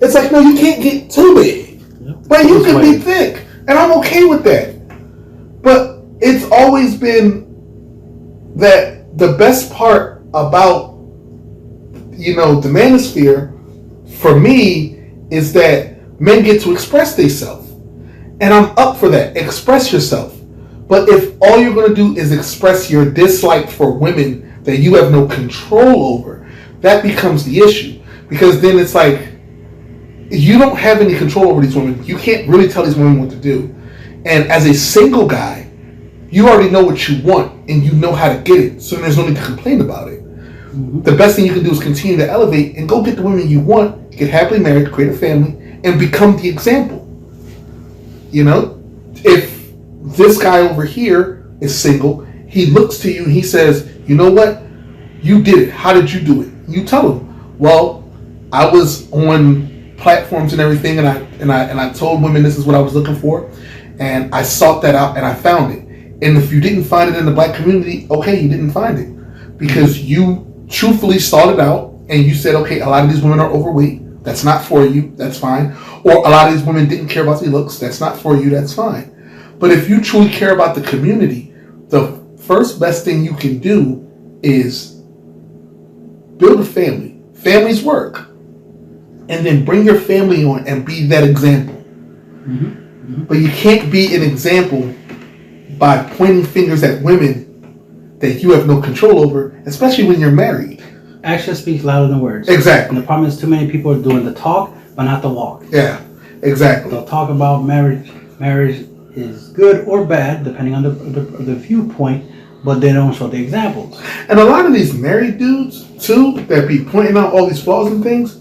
It's like, no, you can't get too big. Yep. But you can be thick. And I'm okay with that. But it's always been that the best part about, the manosphere, for me, is that men get to express themselves. And I'm up for that. Express yourself. But if all you're going to do is express your dislike for women that you have no control over, that becomes the issue. Because then it's like, you don't have any control over these women. You can't really tell these women what to do. And as a single guy, you already know what you want and you know how to get it. So there's no need to complain about it. Mm-hmm. The best thing you can do is continue to elevate and go get the women you want, get happily married, create a family, and become the example. If this guy over here is single, he looks to you and he says, you know what? You did it. How did you do it? You tell him, well, I was on platforms and everything, and I told women this is what I was looking for, and I sought that out and I found it. And if you didn't find it in the black community, okay, you didn't find it because you truthfully sought it out and you said, okay, a lot of these women are overweight. That's not for you. That's fine. Or a lot of these women didn't care about their looks. That's not for you. That's fine. But if you truly care about the community, the first best thing you can do is build a family. Families work. And then bring your family on and be that example. Mm-hmm. Mm-hmm. But you can't be an example by pointing fingers at women that you have no control over, especially when you're married. Action speaks louder than words. Exactly. And the problem is too many people are doing the talk, but not the walk. Yeah, exactly. They'll talk about marriage. Marriage is good or bad, depending on the viewpoint, but they don't show the examples. And a lot of these married dudes, too, that be pointing out all these flaws and things,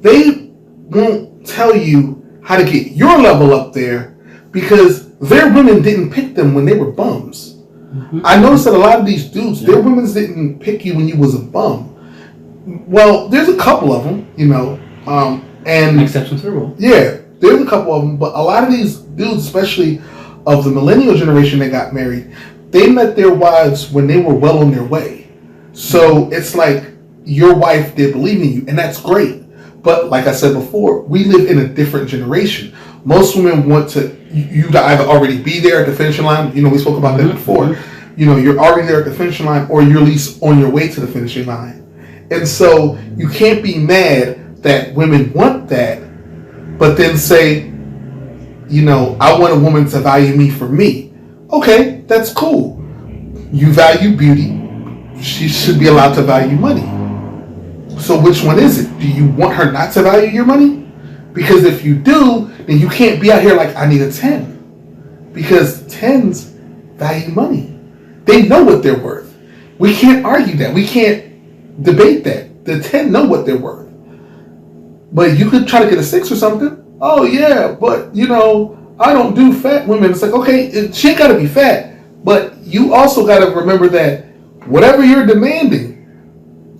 they won't tell you how to get your level up there because their women didn't pick them when they were bums. Mm-hmm. I noticed that a lot of these dudes, their women didn't pick you when you was a bum. Well, there's a couple of them, and exceptions to the rule. Yeah, there's a couple of them, but a lot of these dudes, especially of the millennial generation that got married, they met their wives when they were well on their way. So it's like your wife did believe in you, and that's great. But like I said before, we live in a different generation. Most women want you to either already be there at the finishing line. We spoke about that before. Mm-hmm. You're already there at the finishing line, or you're at least on your way to the finishing line. And so you can't be mad that women want that, but then say, I want a woman to value me for me. Okay, that's cool. You value beauty. She should be allowed to value money. So which one is it? Do you want her not to value your money? Because if you do, then you can't be out here like, I need a 10. Because 10s value money. They know what they're worth. We can't argue that. We can't debate that. The 10 know what they're worth. But you could try to get a 6 or something. Oh yeah, but I don't do fat women. It's like, okay, she ain't gotta be fat. But you also gotta remember that whatever you're demanding,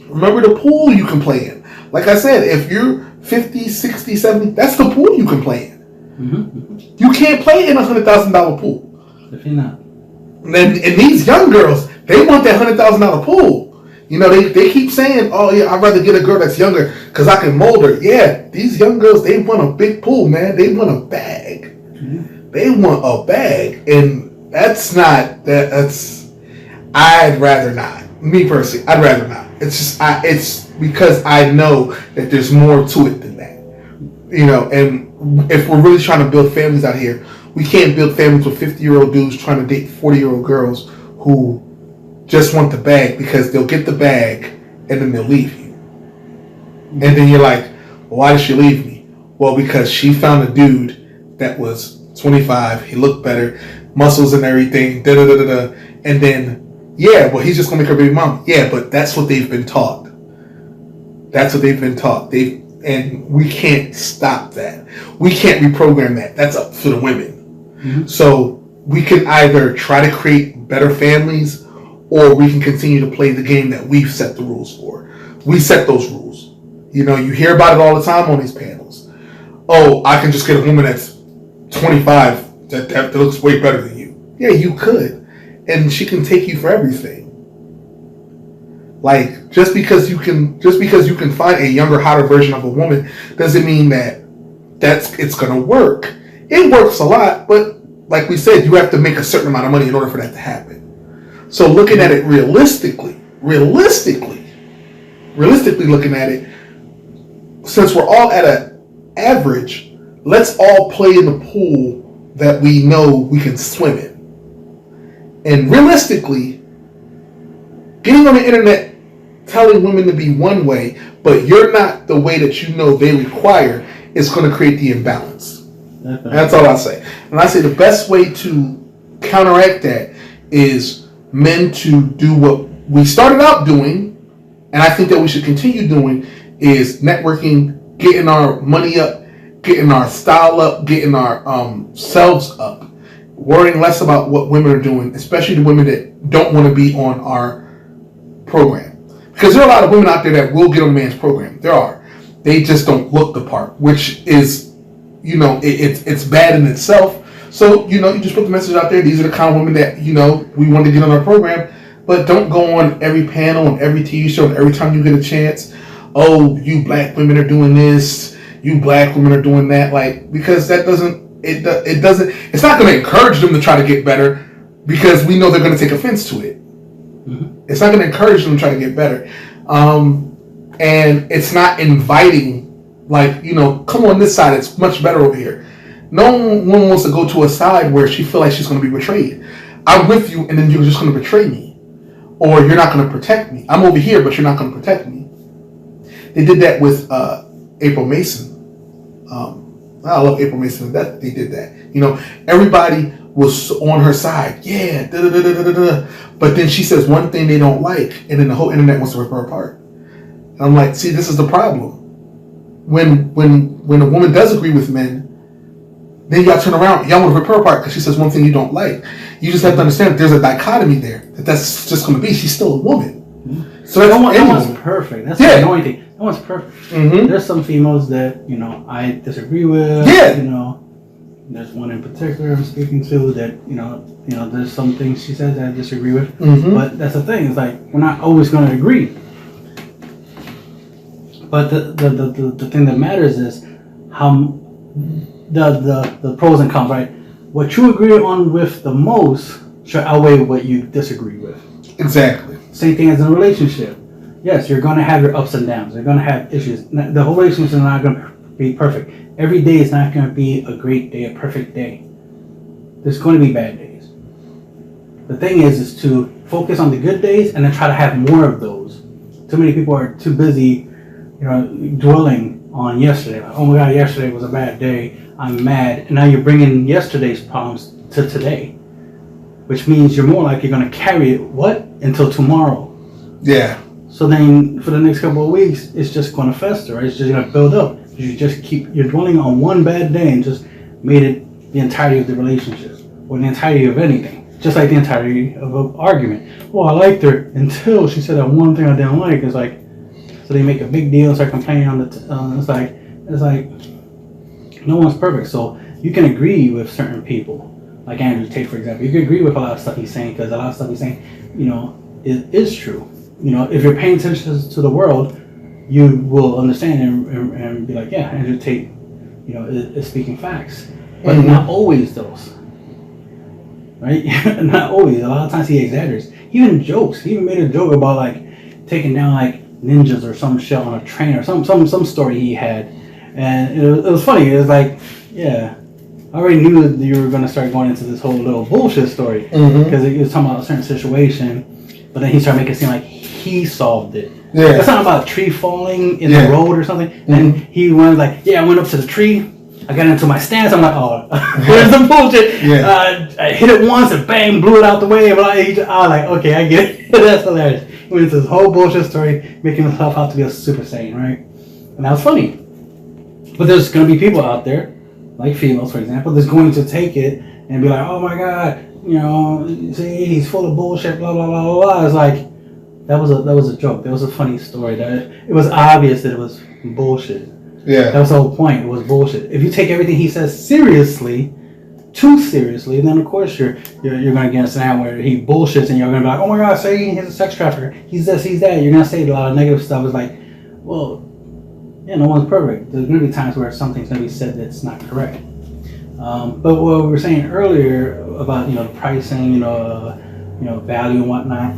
remember the pool you can play in. Like I said, if you're 50, 60, 70, that's the pool you can play in. Mm-hmm. You can't play in a $100,000 pool. Definitely not. And these young girls, they want that $100,000 pool. They keep saying, oh yeah, I'd rather get a girl that's younger because I can mold her. Yeah, these young girls, they want a big pool, man. They want a bag. Mm-hmm. They want a bag. And that's I'd rather not. Me personally, I'd rather not. It's because I know that there's more to it than that. And if we're really trying to build families out here, we can't build families with 50-year-old dudes trying to date 40-year-old girls who just want the bag because they'll get the bag and then they'll leave you. And then you're like, well, why did she leave me? Well, because she found a dude that was 25, he looked better, muscles and everything, da-da-da-da-da. And then, yeah, well, he's just going to make her baby mom. Yeah, but that's what they've been taught. That's what they've been taught. And we can't stop that. We can't reprogram that. That's up to the women. Mm-hmm. So we can either try to create better families or we can continue to play the game that we've set the rules for. We set those rules. You hear about it all the time on these panels. Oh, I can just get a woman that's 25 that looks way better than you. Yeah, you could. And she can take you for everything. Like just because you can find a younger, hotter version of a woman doesn't mean that it's gonna work. It works a lot, but like we said, you have to make a certain amount of money in order for that to happen. So looking at it realistically looking at it, since we're all at an average, let's all play in the pool that we know we can swim in. And realistically, getting on the internet telling women to be one way, but you're not the way that you know they require, is going to create the imbalance. That's all I say. And I say the best way to counteract that is men to do what we started out doing, and I think that we should continue doing, is networking, getting our money up, getting our style up, getting our selves up, worrying less about what women are doing, especially the women that don't want to be on our program. Because there are a lot of women out there that will get on a man's program. There are. They just don't look the part, which is, it's bad in itself. So, you just put the message out there. These are the kind of women that, we want to get on our program. But don't go on every panel, on every TV show, and every time you get a chance, oh, you black women are doing this, you black women are doing that. Because that it's not going to encourage them to try to get better, because we know they're going to take offense to it. Mm-hmm. It's not going to encourage them to try to get better. And it's not inviting, come on this side, it's much better over here. No one wants to go to a side where she feels like she's going to be betrayed. I'm with you, and then you're just going to betray me. Or you're not going to protect me. I'm over here, but you're not going to protect me. They did that with April Mason. I love April Mason. That they did that. Everybody was on her side. Yeah, but then she says one thing they don't like, and then the whole internet wants to rip her apart. And I'm like, see, this is the problem. When a woman does agree with men, then y'all turn around, y'all want to rip her apart because she says one thing you don't like. You just have to understand that there's a dichotomy there. That's just going to be. She's still a woman. Mm-hmm. So no one's perfect. That's the annoying thing. No one's perfect. Mm-hmm. There's some females that I disagree with. Yeah. There's one in particular I'm speaking to that there's some things she says that I disagree with. Mm-hmm. But that's the thing. It's like we're not always going to agree. But the thing that matters is how the pros and cons, right? What you agree on with the most should outweigh what you disagree with. Exactly. Same thing as in a relationship. Yes, you're going to have your ups and downs. You're going to have issues. The whole relationship is not going to be perfect. Every day is not going to be a great day, a perfect day. There's going to be bad days. The thing is to focus on the good days and then try to have more of those. Too many people are too busy, dwelling on yesterday. Like, oh my God, yesterday was a bad day. I'm mad. And now you're bringing yesterday's problems to today, which means you're more likely going to carry it, until tomorrow. Yeah. So then for the next couple of weeks, it's just going to fester, right? It's just going to build up. You're dwelling on one bad day and just made it the entirety of the relationship or the entirety of anything. Just like the entirety of an argument. Well, I liked her until she said that one thing I didn't like. It's like, so they make a big deal and start complaining on it's like, no one's perfect. So you can agree with certain people. Like Andrew Tate, for example. You can agree with a lot of stuff he's saying because a lot of stuff he's saying, is true. If you're paying attention to the world, you will understand and be like, yeah, Andrew Tate, is speaking facts. But not always those. Right? Not always. A lot of times he exaggerates. He even jokes. He even made a joke about taking down ninjas or some shit on a train or some story he had. And it was funny. It was like, yeah, I already knew that you were going to start going into this whole little bullshit story because he was talking about a certain situation, but then he started making it seem like he solved it. Yeah. It's not about a tree falling in the road or something. Mm-hmm. And he went I went up to the tree. I got into my stance. I'm like, oh, where's the bullshit? Yeah. I hit it once and bang, blew it out the way. But I was like, okay, I get it. That's hilarious. He went into this whole bullshit story, making himself out to be a Super Saiyan, right? And that was funny. But there's going to be people out there, like females, for example, that's going to take it and be like, oh my God, see, he's full of bullshit, blah, blah, blah, blah, blah. It's like, that was a joke. That was a funny story. That it was obvious that it was bullshit. Yeah. That was the whole point. It was bullshit. If you take everything he says seriously, too seriously, then of course you're gonna get a scenario where he bullshits and you're gonna be like, oh my god, say he's a sex trafficker, he's this, he's that. You're gonna say a lot of negative stuff. It's like, well, yeah, no one's perfect. There's gonna be times where something's gonna be said that's not correct. But what we were saying earlier about the pricing, value and whatnot,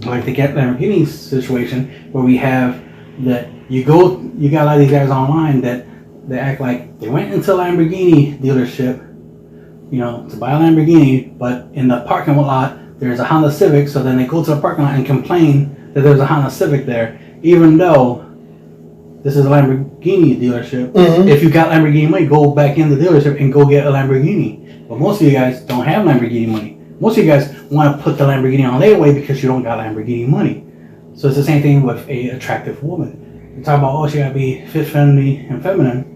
like the Get Lamborghini situation where we have that you got a lot of these guys online that they act like they went into a Lamborghini dealership, to buy a Lamborghini, but in the parking lot there's a Honda Civic, so then they go to the parking lot and complain that there's a Honda Civic there, even though this is a Lamborghini dealership. Mm-hmm. If you got Lamborghini money, go back in the dealership and go get a Lamborghini. But most of you guys don't have Lamborghini money. Most of you guys want to put the Lamborghini on layaway because you don't got Lamborghini money. So it's the same thing with a attractive woman. You talk about, oh, she gotta be fit, friendly, and feminine.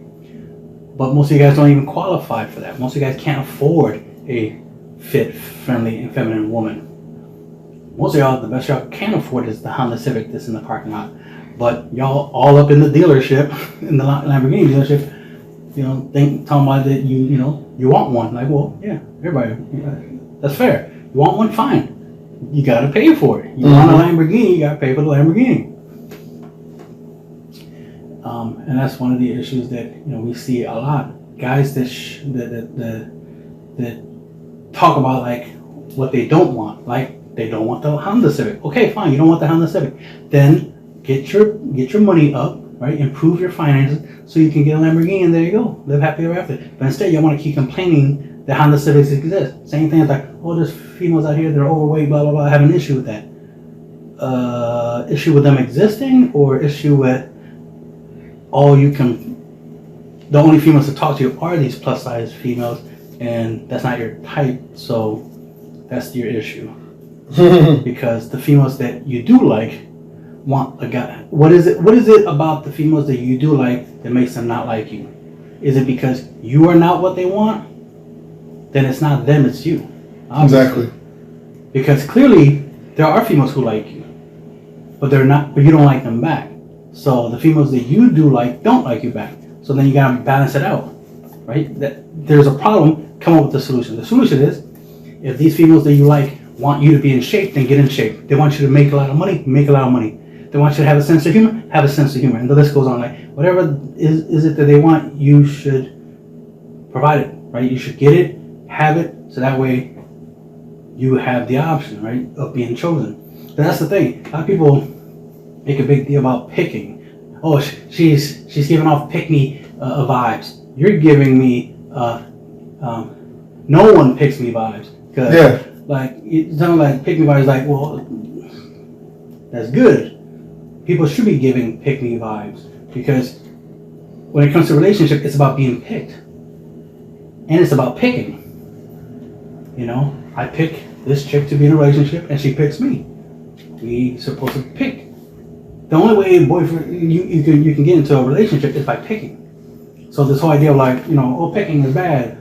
But most of you guys don't even qualify for that. Most of you guys can't afford a fit, friendly, and feminine woman. Most of y'all, the best y'all can afford is the Honda Civic that's in the parking lot. But y'all all up in the dealership, in the Lamborghini dealership, talking about that you want one. Like, well, yeah, everybody, that's fair. You want one, fine. You gotta pay for it. You want a Lamborghini, you gotta pay for the Lamborghini. And that's one of the issues that we see a lot. Guys that talk about like what they don't want, like they don't want the Honda Civic. Okay, fine, you don't want the Honda Civic. Then get your money up, right? Improve your finances so you can get a Lamborghini, and there you go, live happy ever after. But instead, you want to keep complaining that Honda Civics exist. Same thing as like, oh, there's females out here that are overweight, blah blah blah. I have an issue with that. Issue with them existing, or issue with the only females to talk to you are these plus size females, and that's not your type, so that's your issue. Because the females that you do like want a guy. What is it about the females that you do like that makes them not like you? Is it because you are not what they want? Then it's not them, it's you. Obviously. Exactly. Because clearly there are females who like you, but you don't like them back. So the females that you do like don't like you back. So then you gotta balance it out, right? That there's a problem, come up with the solution. The solution is, if these females that you like want you to be in shape, then get in shape. They want you to make a lot of money, make a lot of money. They want you to have a sense of humor, have a sense of humor. And the list goes on. Like, whatever is it that they want, you should provide it, right? You should get it, have it, so that way you have the option, right, of being chosen. And that's the thing. A lot of people make a big deal about picking. Oh, she's giving off pick-me vibes. You're giving me no one picks me vibes. Yeah. Like, it's something like pick-me vibes, like, well, that's good. People should be giving pick-me vibes, because when it comes to a relationship, it's about being picked. And it's about picking. I pick this chick to be in a relationship, and she picks me. We supposed to pick. The only way boyfriend you can get into a relationship is by picking. So this whole idea of like, picking is bad.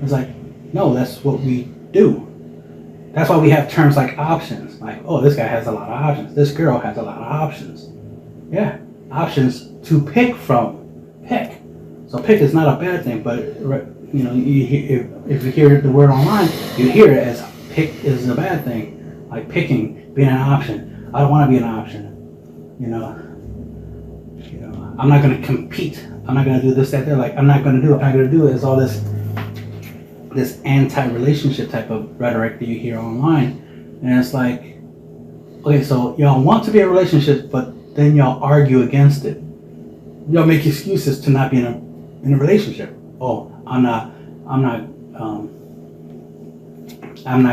It's like, no, that's what we do. That's why we have terms like options. Like, oh, this guy has a lot of options. This girl has a lot of options. Yeah, options to pick from. Pick. So pick is not a bad thing, but if you hear the word online, you hear it as pick is a bad thing. Like picking, being an option. I don't want to be an option. I'm not going to compete. I'm not going to do this, that, there. Like, I'm not going to do it. I'm not going to do it. It's all this anti-relationship type of rhetoric that you hear online. And it's like, okay, so y'all want to be in a relationship, but then y'all argue against it. Y'all make excuses to not be in a relationship. Oh, I'm not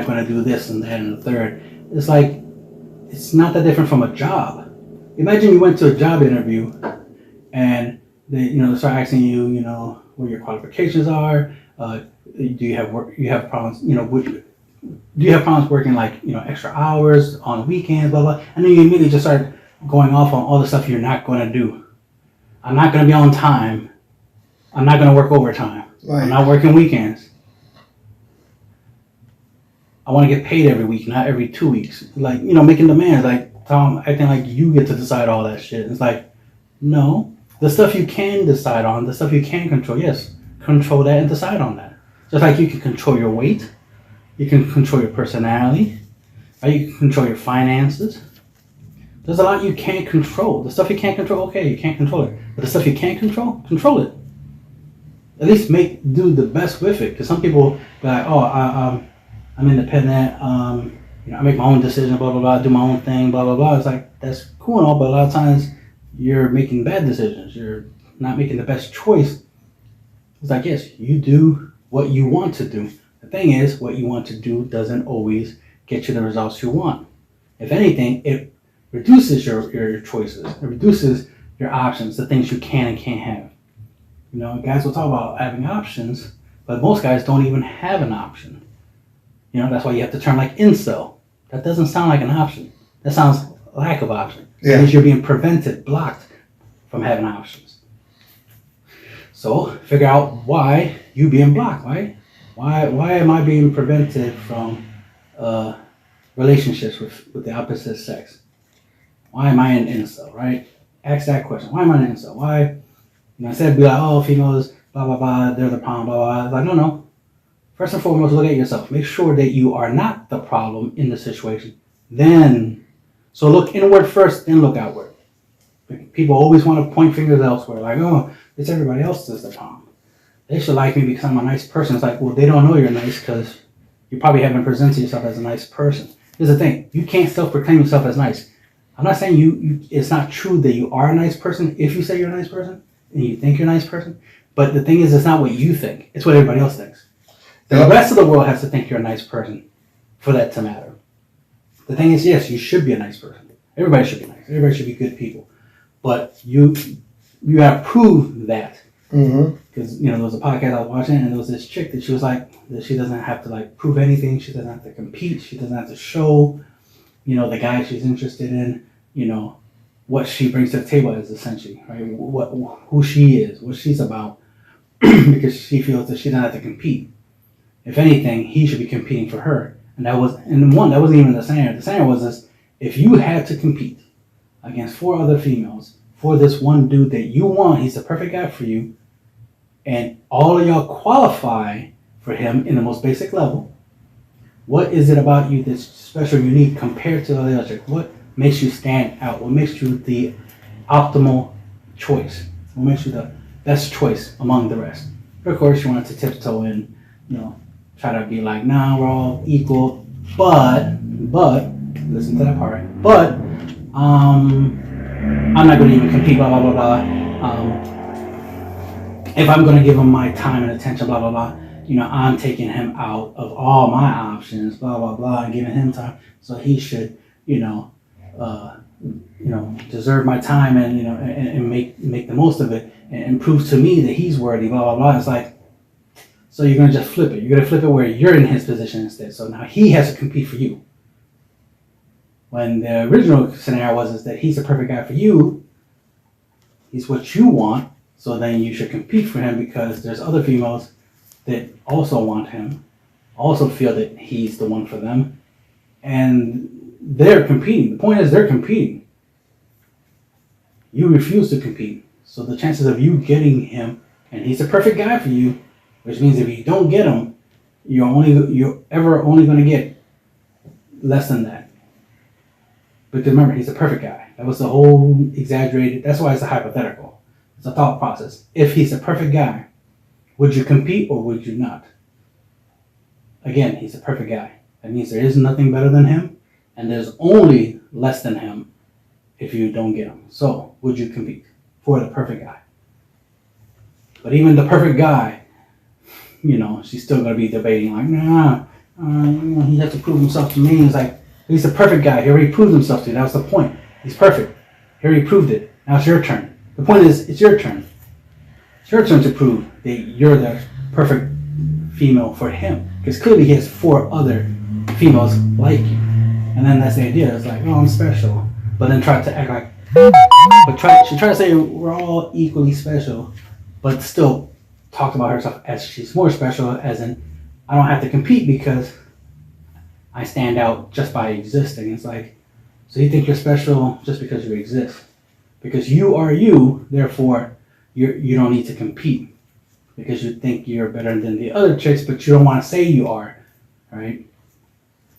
going to do this and that and the third. It's like, it's not that different from a job. Imagine you went to a job interview and they start asking you, what your qualifications are. Do you have problems? Do you have problems working like extra hours on weekends, blah blah? And then you immediately just start going off on all the stuff you're not going to do. I'm not going to be on time. I'm not going to work overtime. Right. I'm not working weekends. I want to get paid every week, not every 2 weeks. Like, making demands, like acting like you get to decide all that shit. It's like, no. The stuff you can decide on, the stuff you can control, yes, control that and decide on that. Just like you can control your weight, you can control your personality, right? You can control your finances. There's a lot you can't control. The stuff you can't control, okay, you can't control it. But the stuff you can't control it. At least do the best with it. Because some people be like, oh, I'm independent. I make my own decision, blah blah blah. Do my own thing, blah blah blah. It's like that's cool and all, but a lot of times you're making bad decisions. You're not making the best choice. It's like, yes, you do what you want to do. The thing is, what you want to do doesn't always get you the results you want. If anything, it reduces your choices. It reduces your options, the things you can and can't have. Guys will talk about having options, but most guys don't even have an option. That's why you have the term like incel. That doesn't sound like an option. That sounds lack of option. Yeah. Because you're being prevented, blocked from having options. So figure out why you being blocked, right? Why am I being prevented from relationships with the opposite sex? Why am I an incel, right? Ask that question. Why am I an incel? Why? Instead of be like, oh, females, blah, blah, blah, they're the problem, blah, blah, blah. Like, no. First and foremost, look at yourself. Make sure that you are not the problem in the situation. So look inward first, then look outward. People always want to point fingers elsewhere. Like, oh, it's everybody else that's the problem. They should like me because I'm a nice person. It's like, well, they don't know you're nice because you probably haven't presented yourself as a nice person. Here's the thing. You can't self-proclaim yourself as nice. I'm not saying it's not true that you are a nice person if you say you're a nice person and you think you're a nice person. But the thing is, it's not what you think. It's what everybody else thinks. The rest of the world has to think you're a nice person for that to matter. The thing is, yes, you should be a nice person. Everybody should be nice. Everybody should be good people. But you gotta prove that. Because there was a podcast I was watching, and there was this chick that she was like that she doesn't have to like prove anything. She doesn't have to compete. She doesn't have to show, the guy she's interested in, what she brings to the table is essentially, right? Who she is, what she's about, because she feels that she doesn't have to compete. If anything, he should be competing for her. And that wasn't even the scenario. The scenario was this: if you had to compete against 4 other females for this one dude that you want, he's the perfect guy for you, and all of y'all qualify for him in the most basic level, what is it about you that's special, unique compared to the other chick? What makes you stand out? What makes you the optimal choice? What makes you the best choice among the rest? Of course, you want to tiptoe in, try to be like, nah, we're all equal, but, listen to that part, but, I'm not going to even compete, blah, blah, blah, blah. If I'm going to give him my time and attention, blah, blah, blah, I'm taking him out of all my options, blah, blah, blah, and giving him time, so he should, deserve my time and, and make the most of it and prove to me that he's worthy, blah, blah, blah. It's like, so you're going to just flip it. You're going to flip it where you're in his position instead. So now he has to compete for you. When the original scenario is that he's the perfect guy for you, he's what you want, so then you should compete for him because there's other females that also want him, also feel that he's the one for them, and they're competing. The point is they're competing. You refuse to compete. So the chances of you getting him, and he's the perfect guy for you, which means if you don't get him, you're only going to get less than that. Because remember, he's a perfect guy. That was the whole exaggerated. That's why it's a hypothetical. It's a thought process. If he's a perfect guy, would you compete or would you not? Again, he's a perfect guy. That means there is nothing better than him, and there's only less than him if you don't get him. So, would you compete for the perfect guy? But even the perfect guy, she's still going to be debating like, nah, he has to prove himself to me. It's like, he's the perfect guy. He already proved himself to you. That was the point. He's perfect. He already proved it. Now it's your turn. The point is, it's your turn. It's your turn to prove that you're the perfect female for him. Because clearly he has 4 other females like you. And then that's the idea. It's like, oh, I'm special. But then try to act like, she tried to say we're all equally special, but still talked about herself as she's more special, as in, I don't have to compete because I stand out just by existing. It's like, so you think you're special just because you exist. Because you are you, therefore, you don't need to compete. because you think you're better than the other chicks, but you don't want to say you are, right?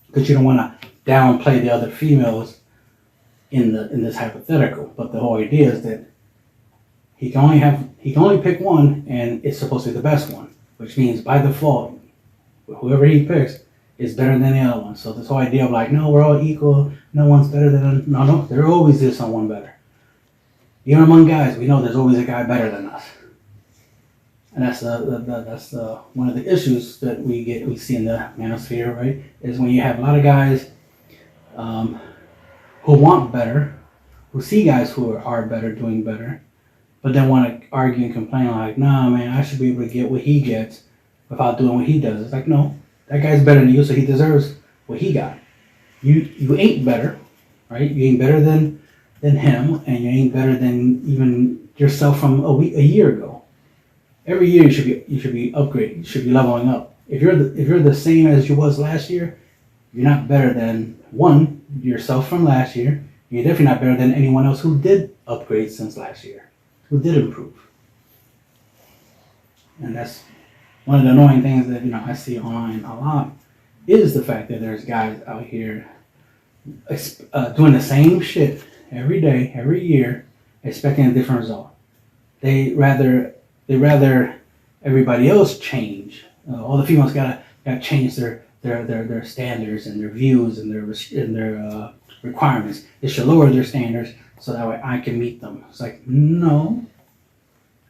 Because you don't want to downplay the other females in this hypothetical. But the whole idea is that he can only pick one, and it's supposed to be the best one, which means by default, whoever he picks is better than the other one. So this whole idea of like, no, we're all equal, no one's better than no, there always is someone better. Even among guys, we know there's always a guy better than us, and that's the one of the issues that we see in the manosphere, right? Is when you have a lot of guys who want better, who see guys who are better doing better, but then want to argue and complain like, nah, man, I should be able to get what he gets without doing what he does. It's like, no, that guy's better than you, so he deserves what he got. You ain't better, right? You ain't better than him, and you ain't better than even yourself from a year ago. Every year you should be upgrading. You should be leveling up. If you're the same as you was last year, you're not better than yourself from last year. You're definitely not better than anyone else who did upgrade since last year, who did improve. And that's one of the annoying things that I see online a lot, is the fact that there's guys out here doing the same shit every day, every year, expecting a different result. They rather everybody else change. All the females gotta change their standards and their views and their requirements. They should lower their standards so that way I can meet them. It's like, no,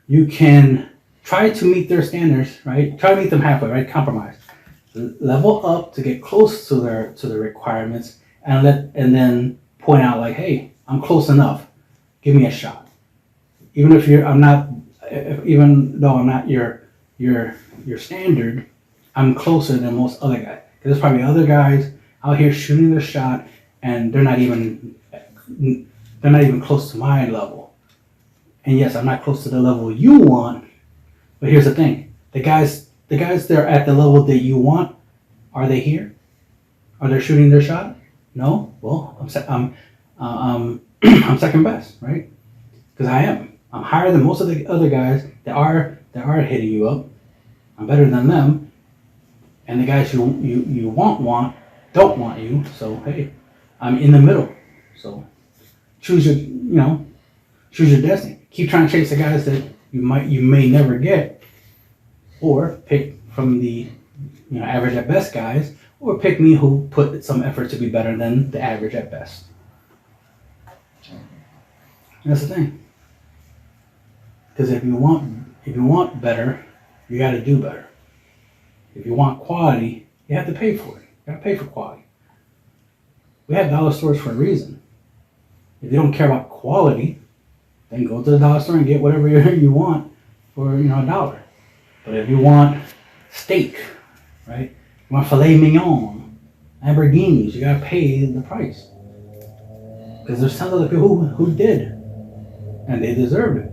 you can try to meet their standards, right? Try to meet them halfway, right? Compromise. Level up to get close to their requirements, and then point out like, hey, I'm close enough. Give me a shot. Even though I'm not your standard, I'm closer than most other guys. Because there's probably other guys out here shooting their shot, and they're not even close to my level. And yes, I'm not close to the level you want. But here's the thing: the guys that are at the level that you want, are they here? Are they shooting their shot? No. Well, I'm second best, right? Because I am. I'm higher than most of the other guys that are hitting you up. I'm better than them, and the guys you want don't want you. So hey, I'm in the middle. So choose your destiny. Keep trying to chase the guys that you may never get, or pick from the average at best guys, or pick me who put some effort to be better than the average at best. That's the thing. Because if you want better, you got to do better. If you want quality, you have to pay for it. You got to pay for quality. We have dollar stores for a reason. If you don't care about quality, then go to the dollar store and get whatever you want for $1. But if you want steak, right? You want filet mignon, Lamborghinis, you got to pay the price. Because there's some other people who did, and they deserve it.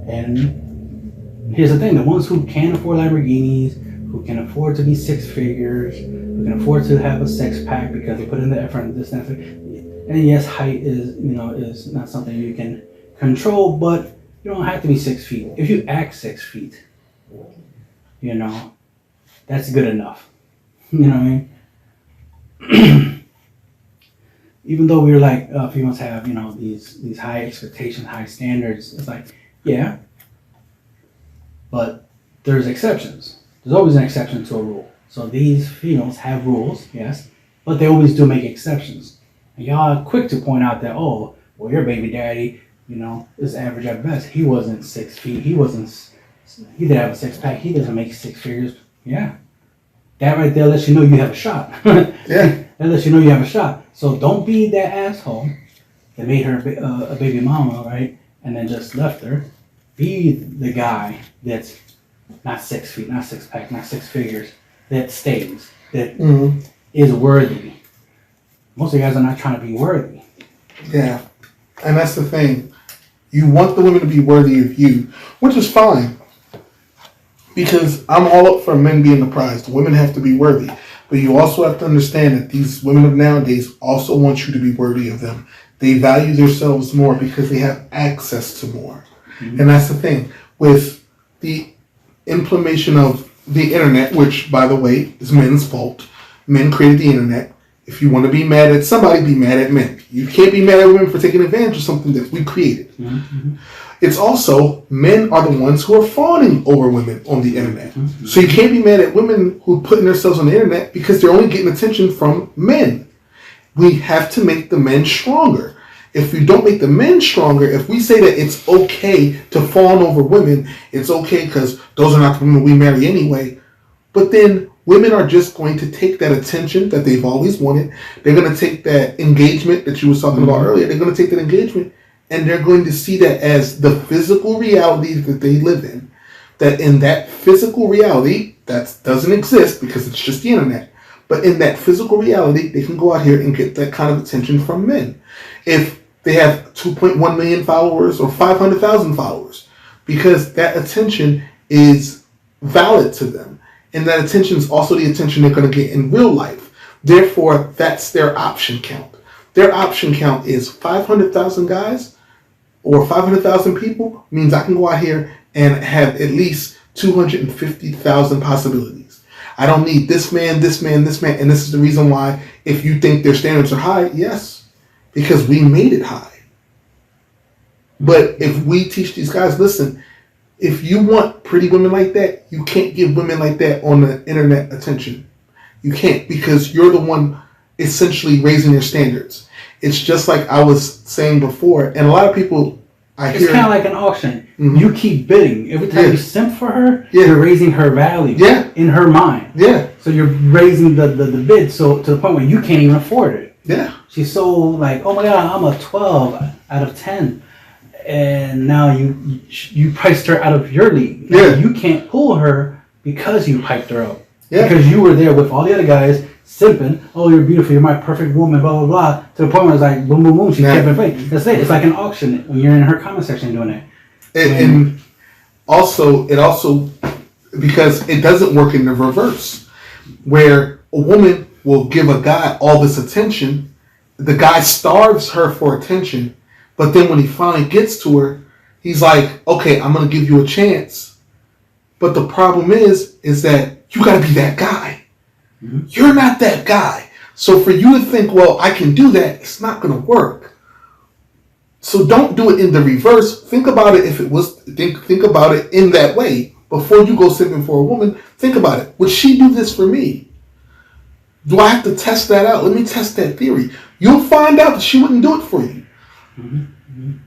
And here's the thing: the ones who can afford Lamborghinis, who can afford to be six figures, who can afford to have a six pack because they put in the effort and this and that. And yes, height is not something you can control, but you don't have to be 6 feet. If you act 6 feet, that's good enough. You know what I mean? Even though we're like females have these high expectations, high standards, it's like, yeah, but there's exceptions. There's always an exception to a rule. So these females have rules, yes, but they always do make exceptions. And y'all are quick to point out that, oh, well, your baby daddy, is average at best. He wasn't 6 feet. He didn't have a six pack. He doesn't make six figures. Yeah. That right there lets you know you have a shot. Yeah. That lets you know you have a shot. So don't be that asshole that made her a baby mama, right? And then just left her. Be the guy that's not 6 feet, not six pack, not six figures, that stays, that is worthy. Most of you guys are not trying to be worthy. Yeah. And that's the thing. You want the women to be worthy of you, which is fine. Because I'm all up for men being the prize. The women have to be worthy. But you also have to understand that these women of nowadays also want you to be worthy of them. They value themselves more because they have access to more. Mm-hmm. And that's the thing. With the implementation of the internet, which, by the way, is men's fault. Men created the internet. If you want to be mad at somebody, be mad at men. You can't be mad at women for taking advantage of something that we created. Mm-hmm. It's also, men are the ones who are fawning over women on the internet. Mm-hmm. So you can't be mad at women who are putting themselves on the internet because they're only getting attention from men. We have to make the men stronger. If we don't make the men stronger, if we say that it's okay to fawn over women, it's okay because those are not the women we marry anyway, but then women are just going to take that attention that they've always wanted. They're going to take that engagement that you was talking about earlier. They're going to take that engagement and they're going to see that as the physical reality that they live in. That in that physical reality, that doesn't exist because it's just the internet. But in that physical reality, they can go out here and get that kind of attention from men. If they have 2.1 million followers or 500,000 followers, because that attention is valid to them. And that attention is also the attention they're going to get in real life. Therefore, that's their option count. Their option count is 500,000 guys or 500,000 people means I can go out here and have at least 250,000 possibilities. I don't need this man, this man, this man. And this is the reason why, if you think their standards are high, yes, because we made it high. But if we teach these guys, listen, if you want pretty women like that, you can't give women like that on the internet attention. You can't, because you're the one essentially raising their standards. It's just like I was saying before, and a lot of people It's kind of like an auction. Mm-hmm. You keep bidding. Every time you simp for her, you're raising her value in her mind. Yeah. So you're raising the bid so to the point where you can't even afford it. Yeah. She's so like, oh my God, I'm a 12 out of 10. And now you priced her out of your league. Now you can't pull her because you hyped her up. Yeah. Because you were there with all the other guys simping. Oh, you're beautiful. You're my perfect woman. Blah blah blah. To the point where it's like boom boom boom. She kept it playing. That's it. It's like an auction when you're in her comment section doing it. And also because it doesn't work in the reverse, where a woman will give a guy all this attention, the guy starves her for attention. But then when he finally gets to her, he's like, okay, I'm going to give you a chance. But the problem is that you got to be that guy. Mm-hmm. You're not that guy. So for you to think, well, I can do that, it's not going to work. So don't do it in the reverse. Think about it think about it in that way. Before you go simping for a woman, think about it. Would she do this for me? Do I have to test that out? Let me test that theory. You'll find out that she wouldn't do it for you. Mm-hmm.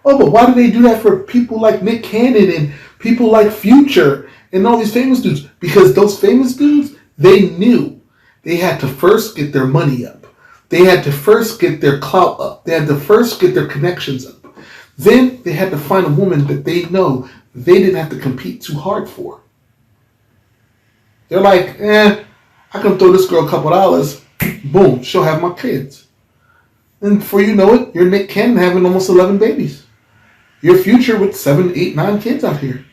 Oh, but why do they do that for people like Nick Cannon and people like Future and all these famous dudes? Because those famous dudes, they knew they had to first get their money up. They had to first get their clout up. They had to first get their connections up. Then they had to find a woman that they know they didn't have to compete too hard for. They're like, I can throw this girl a couple dollars. Boom, she'll have my kids. And before you know it, you're Nick Cannon having almost 11 babies. Your Future with 7, 8, 9 kids out here.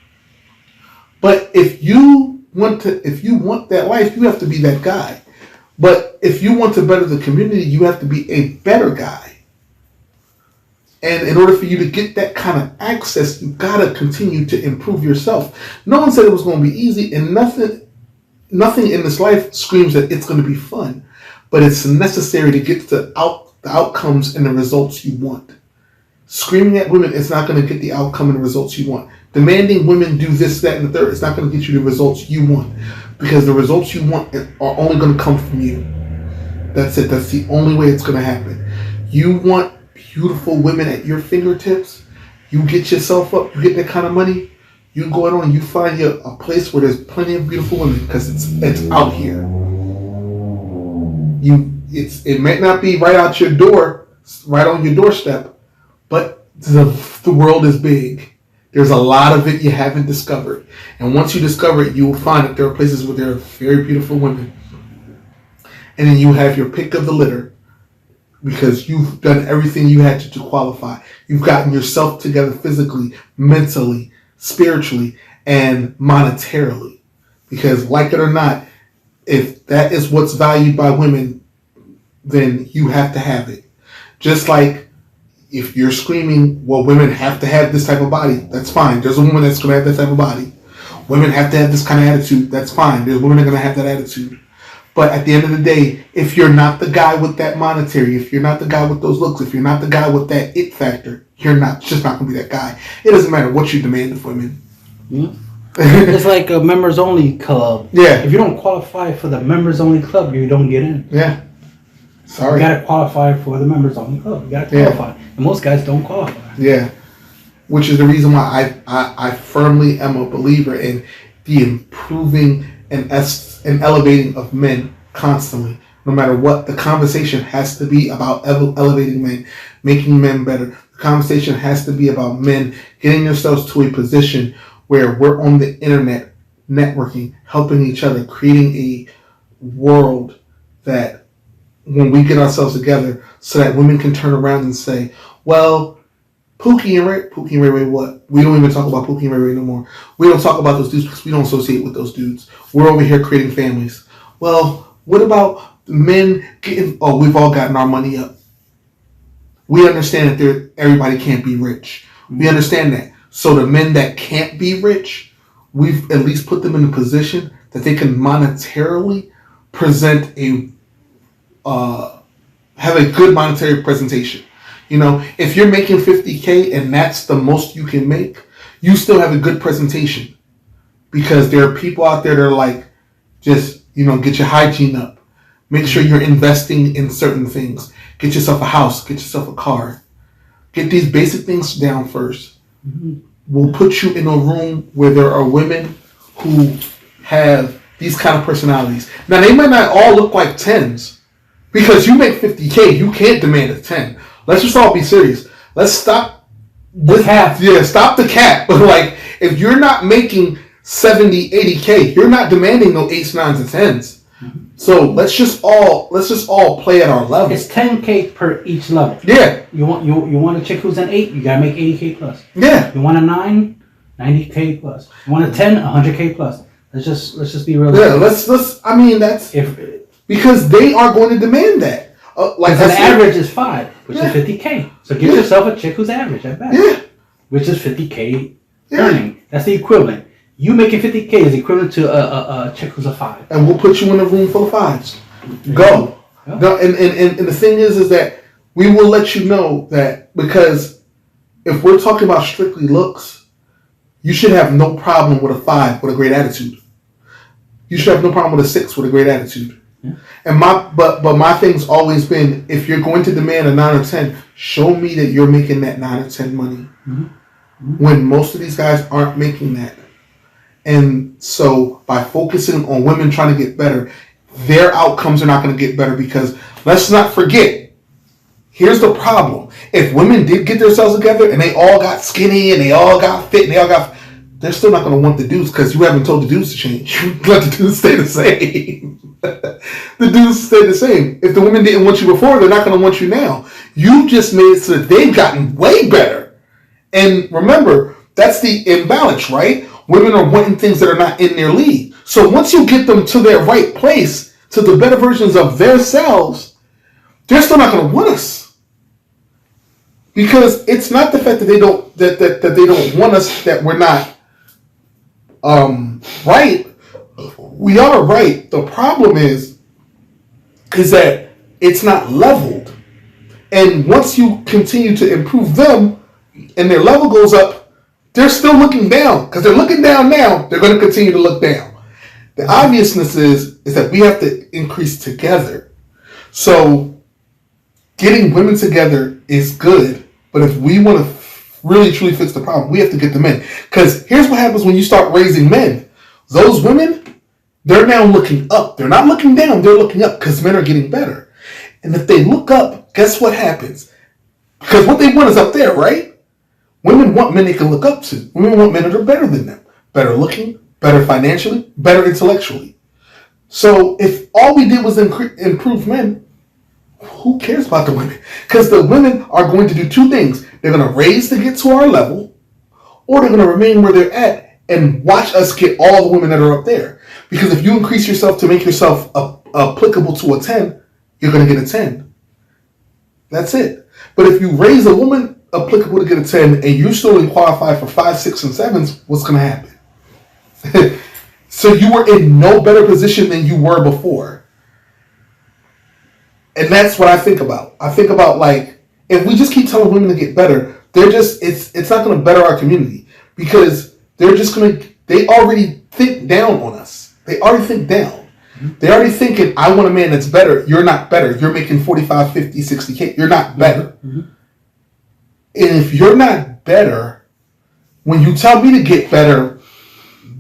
But if you want that life, you have to be that guy. But if you want to better the community, you have to be a better guy. And in order for you to get that kind of access, you gotta continue to improve yourself. No one said it was going to be easy, and nothing in this life screams that it's going to be fun. But it's necessary to get the outcomes and the results you want. Screaming at women is not going to get the outcome and the results you want. Demanding women do this, that, and the third is not going to get you the results you want. Because the results you want are only going to come from you. That's it. That's the only way it's going to happen. You want beautiful women at your fingertips. You get yourself up. You get that kind of money. You go out and you find a place where there's plenty of beautiful women because it's out here. It might not be right out your door, right on your doorstep, but the world is big. There's a lot of it you haven't discovered. And once you discover it, you will find that there are places where there are very beautiful women. And then you have your pick of the litter because you've done everything you had to qualify. You've gotten yourself together physically, mentally, spiritually, and monetarily. Because like it or not, if that is what's valued by women, then you have to have it. Just like if you're screaming, well, women have to have this type of body, that's fine. There's a woman that's going to have that type of body. women have to have this kind of attitude. That's fine. There's women that are going to have that attitude. But at the end of the day, if you're not the guy with that monetary, if you're not the guy with those looks, if you're not the guy with that it factor, you're not just not going to be that guy. It doesn't matter what you demand of women. Mm-hmm. It's like a members only club. Yeah. If you don't qualify for the members only club, you don't get in. Yeah. Sorry. You gotta qualify for the members only club. You gotta qualify. Yeah. And most guys don't qualify. Yeah. Which is the reason why I firmly am a believer in the improving and elevating of men constantly. No matter what, the conversation has to be about elevating men, making men better. The conversation has to be about men getting themselves to a position where we're on the internet, networking, helping each other, creating a world that when we get ourselves together so that women can turn around and say, well, Pookie and Ray Ray what? We don't even talk about Pookie and Ray Ray no more. We don't talk about those dudes because we don't associate with those dudes. We're over here creating families. Well, what about men getting, we've all gotten our money up. We understand that everybody can't be rich. We understand that. So the men that can't be rich, we've at least put them in a position that they can monetarily present have a good monetary presentation. You know, if you're making $50K and that's the most you can make, you still have a good presentation. Because there are people out there that are like, just, get your hygiene up. Make sure you're investing in certain things. Get yourself a house, get yourself a car. Get these basic things down first. Mm-hmm. We'll put you in a room where there are women who have these kind of personalities. Now, they might not all look like 10s. Because you make $50K, you can't demand a 10. Let's just all be serious. Let's stop the cap. Yeah, stop the cap. But like, if you're not making 70, 80K, you're not demanding no 8s, 9s, and 10s. Mm-hmm. So let's just all play at our level. It's 10K per each level. Yeah. You want a chick who's an 8, you gotta make 80K plus. Yeah. You want a 9, 90K plus. You want a 10, 100K plus. Let's just be real. Yeah. Because they are going to demand that. Like an average is 5, which is 50K. So give yourself a chick who's average at best. Yeah. Which is 50K earning. That's the equivalent. You making 50K is equivalent to a chick who's a 5. And we'll put you in a room full of 5s. Go. Go. And the thing is that we will let you know that, because if we're talking about strictly looks, you should have no problem with a 5 with a great attitude. You should have no problem with a 6 with a great attitude. Yeah. And my thing's always been, if you're going to demand a 9 or 10, show me that you're making that 9 or 10 money. Mm-hmm. Mm-hmm. When most of these guys aren't making that. And so by focusing on women trying to get better, their outcomes are not going to get better, because let's not forget, here's the problem. If women did get themselves together and they all got skinny and they all got fit and they're still not going to want the dudes, because you haven't told the dudes to change. You let the dudes stay the same. The dudes stay the same. If the women didn't want you before, they're not going to want you now. You just made it so that they've gotten way better. And remember, that's the imbalance, right? Women are wanting things that are not in their league. So once you get them to their right place, to the better versions of themselves, they're still not going to want us. Because it's not the fact that they don't that they don't want us, that we're not right. We are right. The problem is that it's not leveled. And once you continue to improve them and their level goes up, they're still looking down. Because they're looking down now, they're going to continue to look down. The obviousness is that we have to increase together. So getting women together is good. But if we want to really truly fix the problem, we have to get the men. Because here's what happens when you start raising men. Those women, they're now looking up. They're not looking down. They're looking up because men are getting better. And if they look up, guess what happens? Because what they want is up there, right? Women want men they can look up to. Women want men that are better than them. Better looking, better financially, better intellectually. So if all we did was improve men, who cares about the women? Because the women are going to do two things. They're going to raise to get to our level, or they're going to remain where they're at and watch us get all the women that are up there. Because if you increase yourself to make yourself applicable to a 10, you're going to get a 10. That's it. But if you raise a woman applicable to get a 10 and you still only qualify for 5, 6, and 7s, what's going to happen? So you were in no better position than you were before. And that's what I think about. I think about like, if we just keep telling women to get better, it's not going to better our community, because they already think down on us. They already think down. They already thinking, I want a man that's better. You're not better. You're making 45, 50, 60K. You're not better. Mm-hmm. And if you're not better, when you tell me to get better,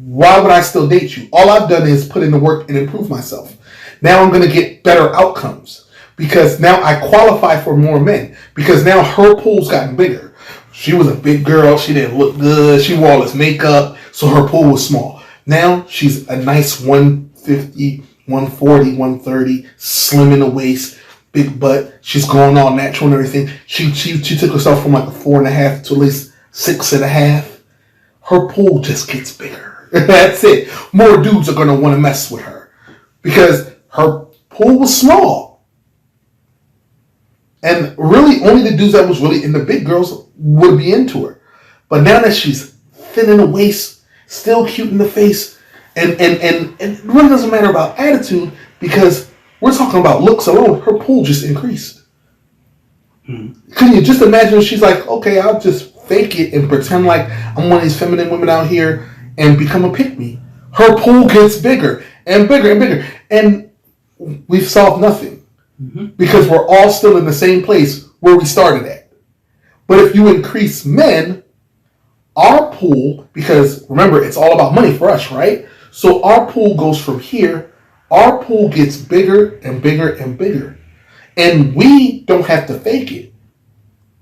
why would I still date you? All I've done is put in the work and improve myself. Now I'm going to get better outcomes, because now I qualify for more men, because now her pool's gotten bigger. She was a big girl. She didn't look good. She wore all this makeup, so her pool was small. Now she's a nice 150, 140, 130, slim in the waist, big butt. She's going all natural and everything. She took herself from like a 4.5 to at least 6.5. Her pool just gets bigger. That's it. More dudes are going to want to mess with her, because her pool was small. And really, only the dudes that was really into big girls would be into her. But now that she's thin in the waist, still cute in the face, and it really doesn't matter about attitude, because we're talking about looks alone. Her pool just increased. Can you just imagine if she's like, okay, I'll just fake it and pretend like I'm one of these feminine women out here and become a pick-me. Her pool gets bigger and bigger and bigger. And we've solved nothing. Because we're all still in the same place where we started at. But if you increase men, our pool, because remember, it's all about money for us, right? So our pool goes from here, our pool gets bigger and bigger and bigger. And we don't have to fake it.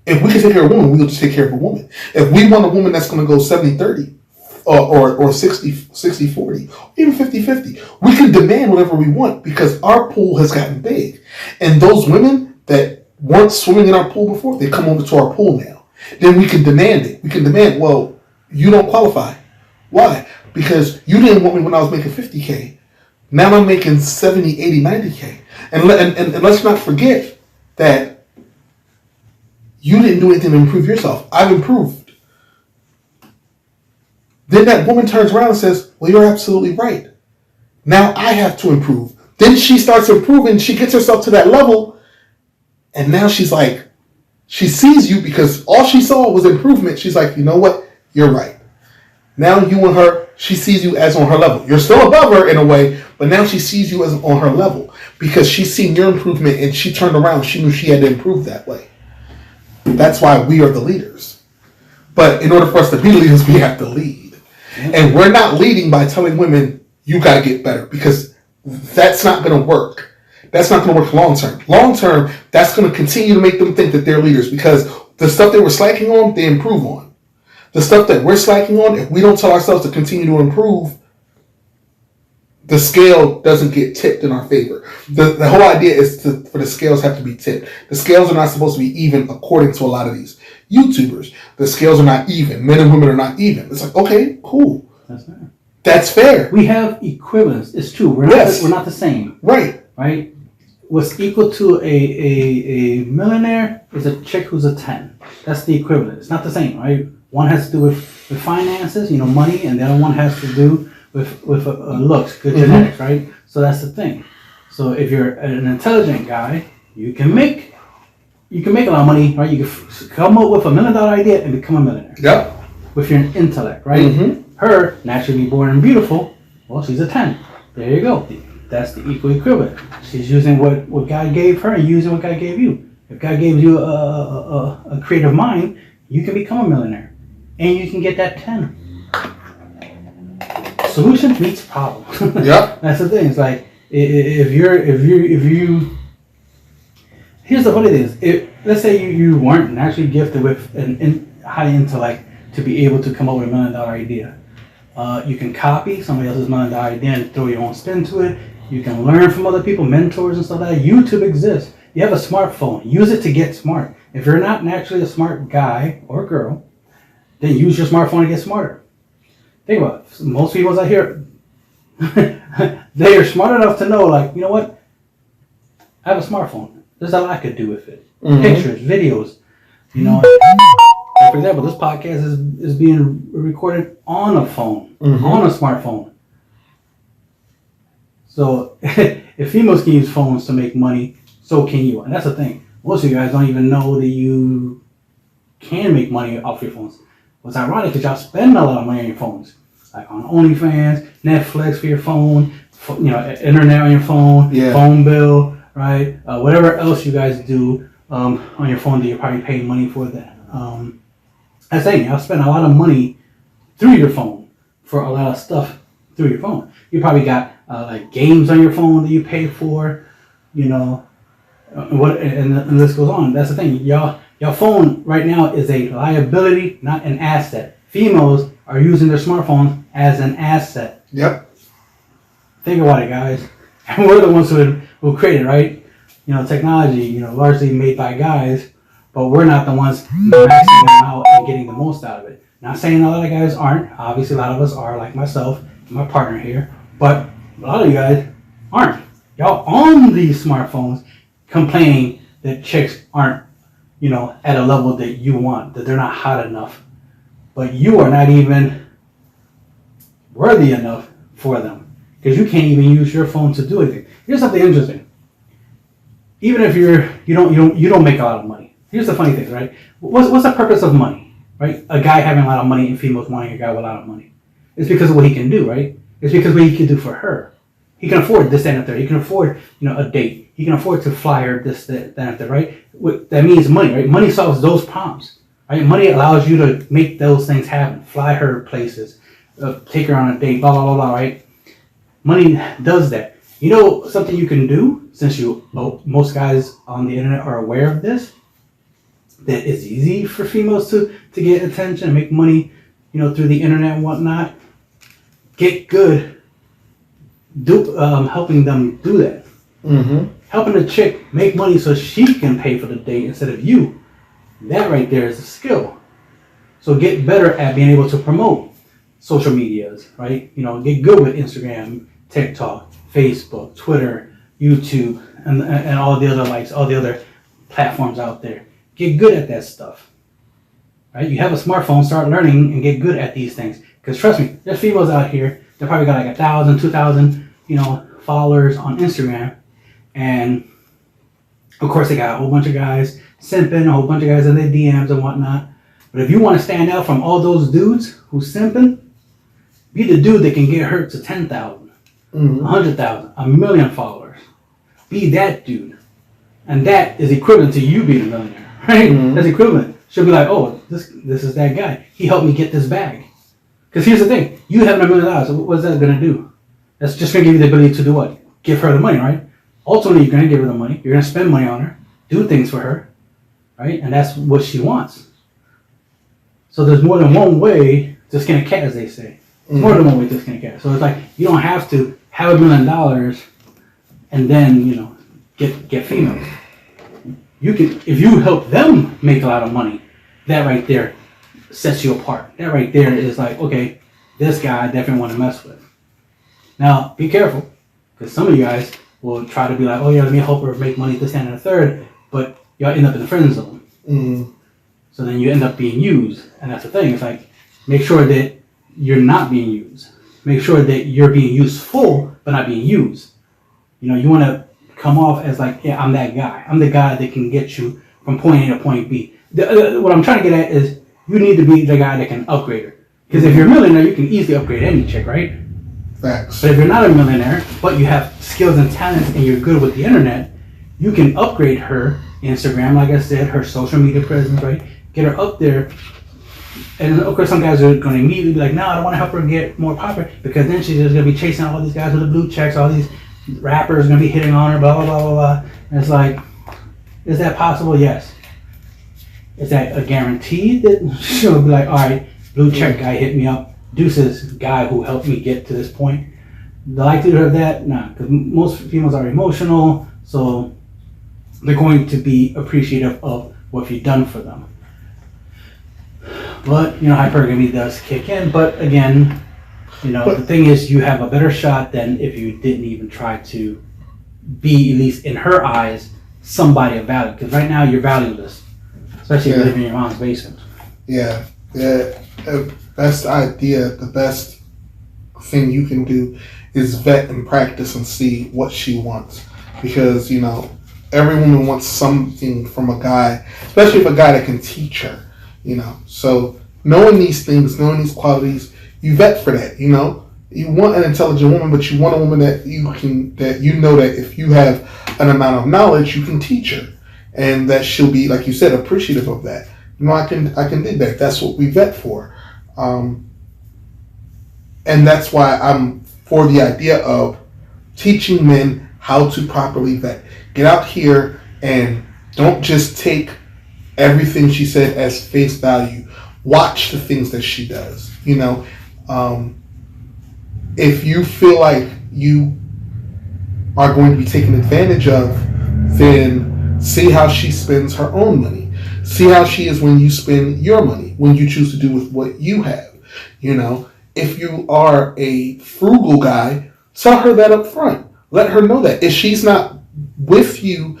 If we can take care of a woman, we'll just take care of a woman. If we want a woman that's going to go 70-30, or 60-40, even 50-50, we can demand whatever we want, because our pool has gotten big. And those women that weren't swimming in our pool before, they come over to our pool now. Then we can demand it. We can demand, well, you don't qualify. Why? Because you didn't want me when I was making 50K. Now I'm making 70, 80, 90K. And let's not forget that you didn't do anything to improve yourself. I've improved. Then that woman turns around and says, well, you're absolutely right. Now I have to improve. Then she starts improving. She gets herself to that level. And now she's like, she sees you, because all she saw was improvement. She's like, you know what? You're right. Now you and her, she sees you as on her level. You're still above her in a way, but now she sees you as on her level, because she's seen your improvement and she turned around. She knew she had to improve that way. That's why we are the leaders. But in order for us to be leaders, we have to lead. And we're not leading by telling women, you got to get better, because that's not going to work. That's not going to work long term. Long term, that's going to continue to make them think that they're leaders, because the stuff they were slacking on, they improve on. The stuff that we're slacking on, if we don't tell ourselves to continue to improve, the scale doesn't get tipped in our favor. The whole idea is for the scales have to be tipped. The scales are not supposed to be even, according to a lot of these YouTubers. The scales are not even. Men and women are not even. It's like, okay, cool. That's fair. That's fair. We have equivalence. It's true. We're not the same. Right. Right? What's equal to a millionaire is a chick who's a 10. That's the equivalent. It's not the same, right? One has to do with finances, money, and the other one has to do with looks, good genetics, right? So that's the thing. So if you're an intelligent guy, you can make a lot of money, right? You can come up with $1 million idea and become a millionaire. Yep. With your intellect, right? Mm-hmm. Her, naturally born and beautiful, well, she's a 10. There you go. That's the equal equivalent. She's using what God gave her and using what God gave you. If God gave you a creative mind, you can become a millionaire. And you can get that 10. Solution meets problem. Yeah. That's the thing. It's like, if you here's the funny thing is, let's say you weren't naturally gifted with an high intellect to be able to come up with $1 million idea. You can copy somebody else's $1 million idea and throw your own spin to it. You can learn from other people, mentors and stuff like that. YouTube exists. You have a smartphone. Use it to get smart. If you're not naturally a smart guy or girl, then use your smartphone to get smarter. Think about it. Most people out here, they are smart enough to know, like, you know what? I have a smartphone. There's a lot I could do with it. Mm-hmm. Pictures, videos. If for example, this podcast is being recorded on a phone, Mm-hmm. on a smartphone. So if females can use phones to make money, so can you. And that's the thing. Most of you guys don't even know that you can make money off your phones. What's ironic is y'all spend a lot of money on your phones, like on OnlyFans, Netflix for your phone, internet on your phone, Yeah. phone bill, right? Whatever else you guys do on your phone that you're probably paying money for. That I'm saying y'all spend a lot of money through your phone for a lot of stuff through your phone. You probably got like games on your phone that you pay for, and the list goes on. That's the thing, y'all. Your phone right now is a liability, not an asset. Females are using their smartphones as an asset. Yep. Think about it, guys. And we're the ones who created, right? Technology, largely made by guys, but we're not the ones maxing them out and getting the most out of it. Not saying a lot of guys aren't. Obviously, a lot of us are, like myself and my partner here. But a lot of you guys aren't. Y'all on these smartphones complaining that chicks aren't, at a level that you want, that they're not hot enough. But you are not even worthy enough for them. Because you can't even use your phone to do anything. Here's something interesting. Even if you don't make a lot of money. Here's the funny thing, right? What's the purpose of money, right? A guy having a lot of money and females wanting a guy with a lot of money. It's because of what he can do, right? It's because of what he can do for her. He can afford this, that, and the third. He can afford, a date. He can afford to fly her this, that, and the third, right? That means money, right? Money solves those problems, right? Money allows you to make those things happen. Fly her places, take her on a date, blah, blah, blah, blah, right? Money does that. You know something you can do, since most guys on the internet are aware of this, that it's easy for females to get attention and make money, through the internet and whatnot. Get good helping them do that. Mm-hmm. Helping a chick make money so she can pay for the date instead of you. That right there is a skill. So get better at being able to promote social medias, right? Get good with Instagram, TikTok, Facebook, Twitter, YouTube, and all the other all the other platforms out there. Get good at that stuff, right? You have a smartphone, start learning and get good at these things. Because trust me, there's females out here, they probably got like 1,000, 2,000, followers on Instagram. And of course they got a whole bunch of guys simping, a whole bunch of guys in their DMs and whatnot. But if you want to stand out from all those dudes who's simping, be the dude that can get her to 10,000, 100,000, a million followers. Be that dude. And that is equivalent to you being a millionaire, right? Mm-hmm. That's equivalent. She'll be like, oh, this is that guy. He helped me get this bag. Because here's the thing. You having $1 million, so what's that going to do? That's just going to give you the ability to do what? Give her the money, right? Ultimately, you're going to give her the money. You're going to spend money on her. Do things for her, right? And that's what she wants. So there's more than one way to skin a cat, as they say. There's more than one way to skin a cat. So it's like, you don't have to have $1 million and then, get females. You can, if you help them make a lot of money, that right there sets you apart. That right there is like, okay, this guy I definitely want to mess with. Now, be careful, because some of you guys will try to be like, oh yeah, let me help her make money, this, that, and the third, but y'all end up in the friend zone. Mm. So then you end up being used, and that's the thing. It's like, make sure that you're not being used. Make sure that you're being useful, but not being used. You want to come off as like, yeah, I'm that guy. I'm the guy that can get you from point A to point B. What I'm trying to get at is, you need to be the guy that can upgrade her. Because if you're a millionaire, you can easily upgrade any chick, right? Facts. But if you're not a millionaire, but you have skills and talents and you're good with the internet, you can upgrade her Instagram, like I said, her social media presence, right? Get her up there. And of course, some guys are going to immediately be like, no, I don't want to help her get more popular, because then she's just going to be chasing all these guys with the blue checks, all these rappers are going to be hitting on her, blah, blah, blah, blah, blah. And it's like, is that possible? Yes. Is that a guarantee that she'll be like, all right, blue check guy hit me up, deuces guy who helped me get to this point? The likelihood of that, nah, because most females are emotional, so they're going to be appreciative of what you've done for them. But, hypergamy does kick in, but again, the thing is, you have a better shot than if you didn't even try to be, at least in her eyes, somebody of value. Because right now you're valueless, especially if you live in your mom's basement. Yeah, yeah. The best idea, the best thing you can do is vet and practice and see what she wants. Because, every woman wants something from a guy, especially if a guy that can teach her. So knowing these things, knowing these qualities, you vet for that. You want an intelligent woman, but you want a woman that that if you have an amount of knowledge, you can teach her. And that she'll be, like you said, appreciative of that. I can dig that. That's what we vet for. And that's why I'm for the idea of teaching men how to properly vet. Get out here and don't just take everything she said as face value. Watch the things that she does. If you feel like you are going to be taken advantage of, then see how she spends her own money. See how she is when you spend your money, when you choose to do with what you have. If you are a frugal guy, tell her that up front. Let her know that. If she's not with you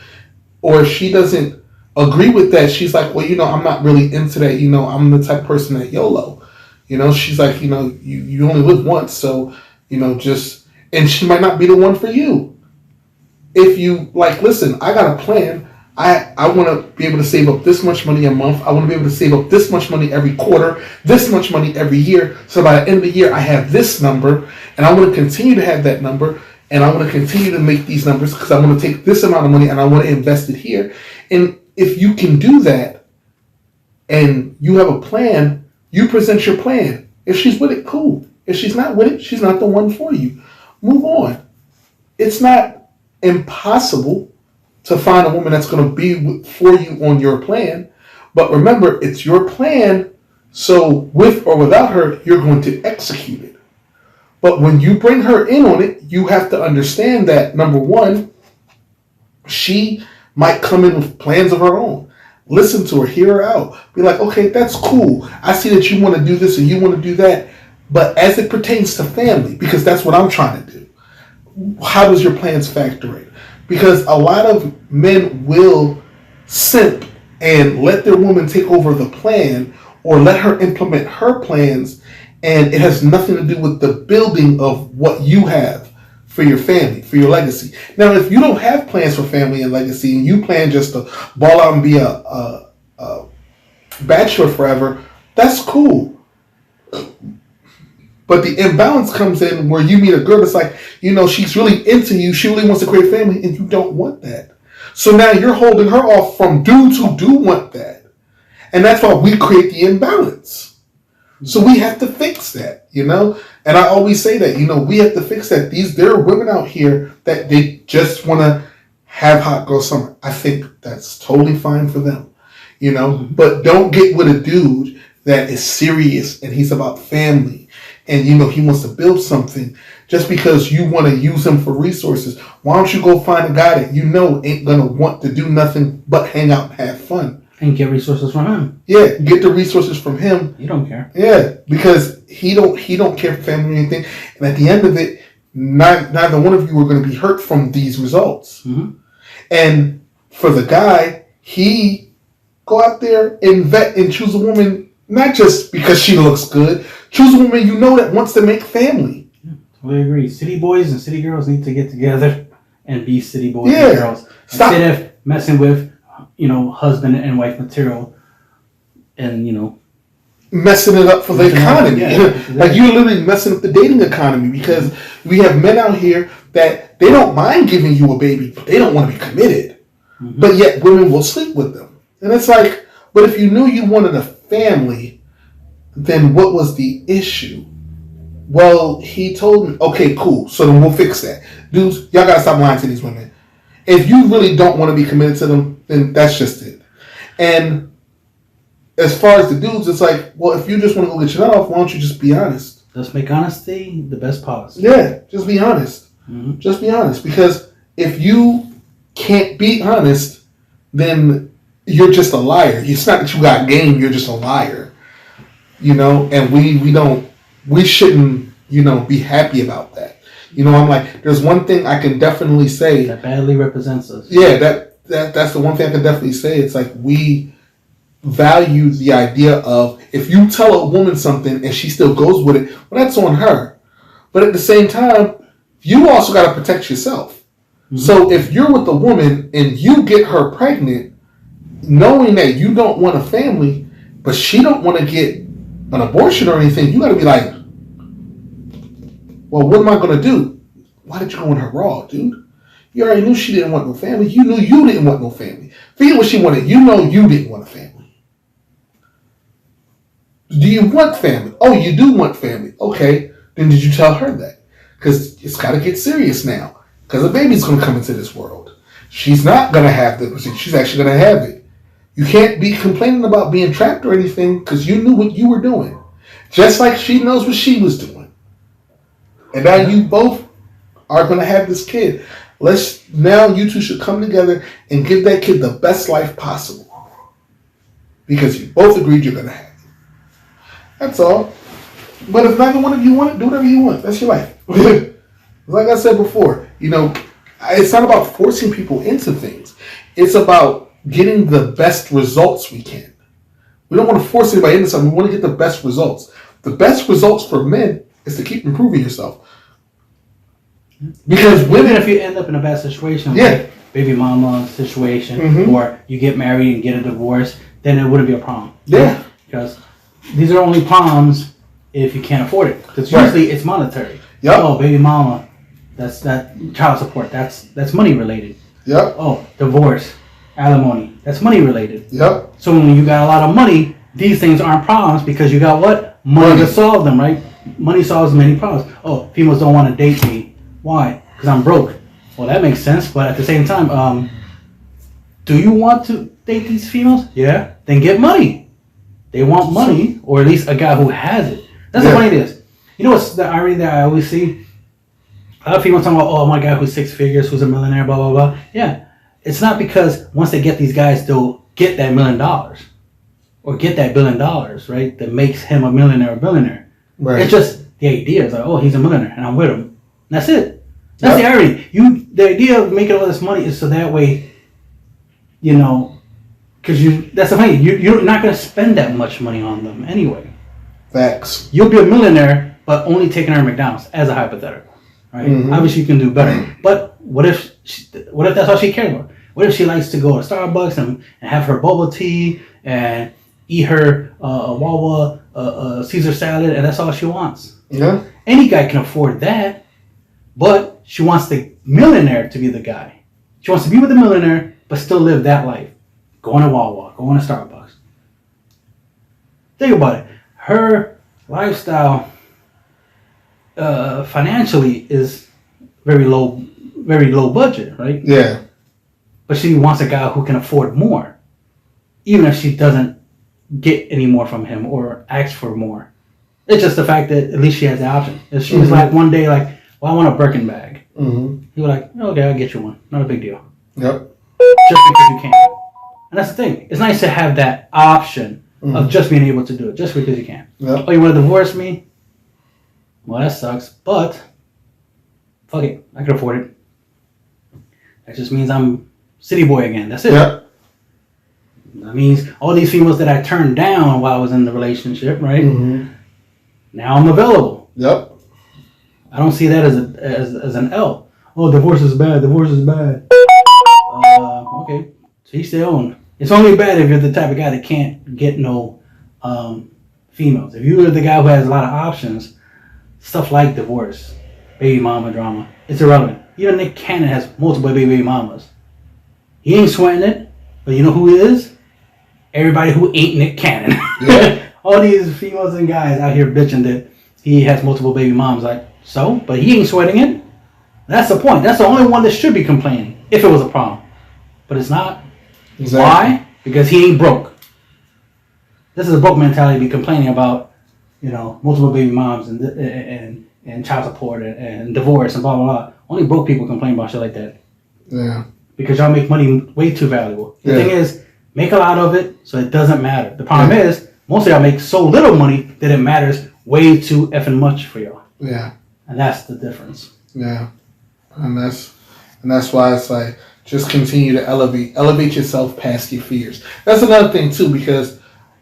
or if she doesn't agree with that, she's like, well, I'm not really into that. I'm the type of person that YOLO. She's like, you only live once, so, and she might not be the one for you. If you listen, I got a plan. I want to be able to save up this much money a month. I want to be able to save up this much money every quarter, this much money every year. So by the end of the year, I have this number, and I want to continue to have that number, and I want to continue to make these numbers because I want to take this amount of money and I want to invest it here. And if you can do that, and you have a plan, you present your plan. If she's with it, cool. If she's not with it, she's not the one for you. Move on. It's not impossible to find a woman that's going to be for you on your plan. But remember, it's your plan, so with or without her, you're going to execute it. But when you bring her in on it, you have to understand that, number one, she might come in with plans of her own. Listen to her, hear her out. Be like, okay, that's cool. I see that you want to do this and you want to do that. But as it pertains to family, because that's what I'm trying to do, how does your plans factor in? Because a lot of men will simp and let their woman take over the plan or let her implement her plans, and it has nothing to do with the building of what you have for your family, for your legacy. Now, if you don't have plans for family and legacy, and you plan just to ball out and be a bachelor forever, that's cool. But the imbalance comes in where you meet a girl that's like, she's really into you, she really wants to create a family, and you don't want that. So now you're holding her off from dudes who do want that. And that's why we create the imbalance. So we have to fix that, And I always say that, we have to fix that. There are women out here that they just want to have hot girl summer. I think that's totally fine for them, But don't get with a dude that is serious and he's about family. And, he wants to build something just because you want to use him for resources. Why don't you go find a guy that ain't going to want to do nothing but hang out and have fun? And get resources from him. Yeah, get the resources from him. You don't care. Yeah, because he don't care for family or anything. And at the end of it, neither one of you are going to be hurt from these results. Mm-hmm. And for the guy, he go out there and vet and choose a woman, not just because she looks good. Choose a woman that wants to make family. Yeah, totally agree. City boys and city girls need to get together and be city boys and girls. Stop. Instead of messing with, husband and wife material and, messing it up for the economy. Yeah, like you're literally messing up the dating economy because we have men out here that they don't mind giving you a baby, but they don't want to be committed. Mm-hmm. But yet women will sleep with them. And it's like, but if you knew you wanted a family, then what was the issue? Well, he told me, okay, cool. So then we'll fix that. Dudes, y'all gotta stop lying to these women. If you really don't want to be committed to them, then that's just it. And as far as the dudes, it's like, well, if you just want to go get your nut off, why don't you just be honest? Let's make honesty the best policy. Yeah, just be honest. Mm-hmm. Just be honest. Because if you can't be honest, then you're just a liar. It's not that you got game, you're just a liar. And we shouldn't, be happy about that. I'm like, there's one thing I can definitely say. That badly represents us. Yeah, that's the one thing I can definitely say. It's like we value the idea of if you tell a woman something and she still goes with it, well, that's on her. But at the same time, you also got to protect yourself. Mm-hmm. So if you're with a woman and you get her pregnant, knowing that you don't want a family, but she don't want to get an abortion or anything, you got to be like, well, what am I going to do? Why did you go in her raw, dude? You already knew she didn't want no family. You knew you didn't want no family. Forget what she wanted. You know you didn't want a family. Do you want family? Oh, you do want family. Okay, then did you tell her that? Because it's got to get serious now. Because a baby's going to come into this world. She's not going to have the procedure. She's actually going to have it. You can't be complaining about being trapped or anything because you knew what you were doing. Just like she knows what she was doing. And now you both are going to have this kid. Now you two should come together and give that kid the best life possible. Because you both agreed you're going to have it. That's all. But if neither one of you want it, do whatever you want. That's your life. Like I said before, it's not about forcing people into things. It's about getting the best results we can. We don't want to force anybody into something. We want to get the best results. The best results for men is to keep improving yourself. Because women... Even if you end up in a bad situation, like baby mama situation, or you get married and get a divorce, then it wouldn't be a problem. Yeah. Because these are only problems if you can't afford it. Because usually it's monetary. Yep. Oh, baby mama, that's child support. That's money related. Yep. Oh, divorce, alimony, that's money related. Yep. So when you got a lot of money, these things aren't problems because you got what? Money to solve them, right? Money solves many problems. Oh, females don't want to date me. Why? Because I'm broke. Well, that makes sense. But at the same time, do you want to date these females? Yeah. Then get money. They want money, or at least a guy who has it. That's the funny thing is. You know what's the irony that I always see? A lot of people talking about, oh, my guy who's 6 figures, who's a millionaire, blah, blah, blah. Yeah. It's not because once they get these guys, they'll get that $1 million. Or get that $1 billion, right? That makes him a millionaire or billionaire. Right. It's just the idea. It's like, oh, he's a millionaire, and I'm with him. And that's it. That's the irony. The idea of making all this money is so that way, because that's the thing. You're not going to spend that much money on them anyway. Facts. You'll be a millionaire, but only taking her to McDonald's as a hypothetical, right? Mm-hmm. Obviously, you can do better. But what if that's all she cares about? What if she likes to go to Starbucks and have her bubble tea and eat her Wawa Caesar salad, and that's all she wants? Yeah. Any guy can afford that, but she wants the millionaire to be the guy. She wants to be with the millionaire, but still live that life. Going to Wawa, going to Starbucks. Think about it. Her lifestyle financially is very low budget, right? Yeah. But she wants a guy who can afford more, even if she doesn't get any more from him or ask for more. It's just the fact that at least she has the option. If she was like one day like, well, I want a Birkin bag. He was like, okay, I'll get you one. Not a big deal. Yep. Just because you can. And that's the thing. It's nice to have that option of just being able to do it, just because you can. Yep. Oh, you want to divorce me? Well, that sucks, but fuck it. I can afford it. That just means I'm city boy again. That's it. Yep. That means all these females that I turned down while I was in the relationship, right? Now I'm available. Yep. I don't see that as an L. Oh, divorce is bad. Divorce is bad. Okay. So each their own. It's only bad if you're the type of guy that can't get no females. If you're the guy who has a lot of options, stuff like divorce, baby mama drama, it's irrelevant. Even Nick Cannon has multiple baby mamas. He ain't sweating it, but you know who he is? Everybody who ain't Nick Cannon. Yeah. All these females and guys out here bitching that he has multiple baby moms. Like, so? But he ain't sweating it. That's the point. That's the only one that should be complaining if it was a problem. But it's not. Exactly. Why? Because he ain't broke. This is a broke mentality to be complaining about, multiple baby moms and child support and divorce and blah, blah, blah. Only broke people complain about shit like that. Yeah. Because y'all make money way too valuable. The thing is, make a lot of it so it doesn't matter. The problem is, most of y'all make so little money that it matters way too effing much for y'all. Yeah. And that's the difference. Yeah. And that's why it's like, Just continue to elevate yourself past your fears. That's another thing too, because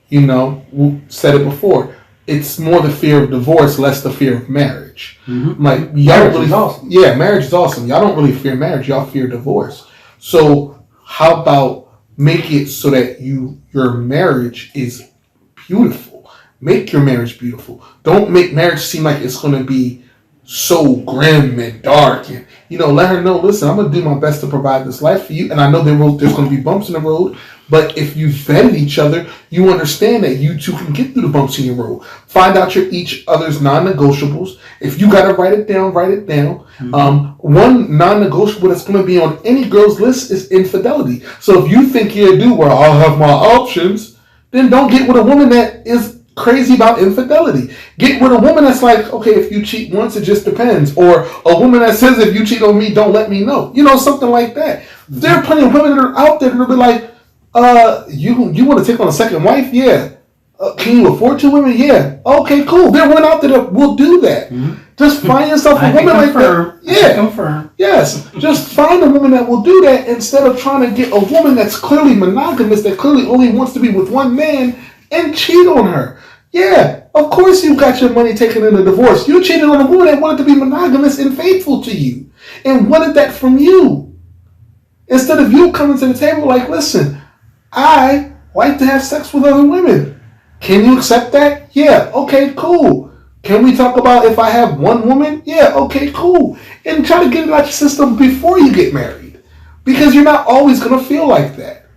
we said it before. It's more the fear of divorce, less the fear of marriage. Mm-hmm. Like y'all Marriage really, is awesome. yeah, marriage is awesome. Y'all don't really fear marriage. Y'all fear divorce. So how about make it so that your marriage is beautiful. Make your marriage beautiful. Don't make marriage seem like it's going to be so grim and dark. And let her know. Listen, I'm going to do my best to provide this life for you. And I know there's going to be bumps in the road. But if you vetted each other, you understand that you two can get through the bumps in your road. Find out each other's non-negotiables. If you got to write it down, write it down. Mm-hmm. One non-negotiable that's going to be on any girl's list is infidelity. So if you think you're a dude where I'll have my options, then don't get with a woman that is crazy about infidelity. Get with a woman that's like, okay, if you cheat once, it just depends. Or a woman that says, if you cheat on me, don't let me know. Something like that. There are plenty of women that are out there that will be like, you want to take on a second wife? Yeah. Can you afford 2 women? Yeah. Okay, cool. There are women out there that will do that. Mm-hmm. Just find yourself a woman like that. Yeah. Confirm. Yes. Just find a woman that will do that instead of trying to get a woman that's clearly monogamous, that clearly only wants to be with one man and cheat on her. Yeah. Of course you got your money taken in a divorce. You cheated on a woman that wanted to be monogamous and faithful to you and wanted that from you. Instead of you coming to the table like, listen, I like to have sex with other women. Can you accept that? Yeah. Okay, cool. Can we talk about if I have one woman? Yeah. Okay, cool. And try to get it out your system before you get married. Because you're not always going to feel like that.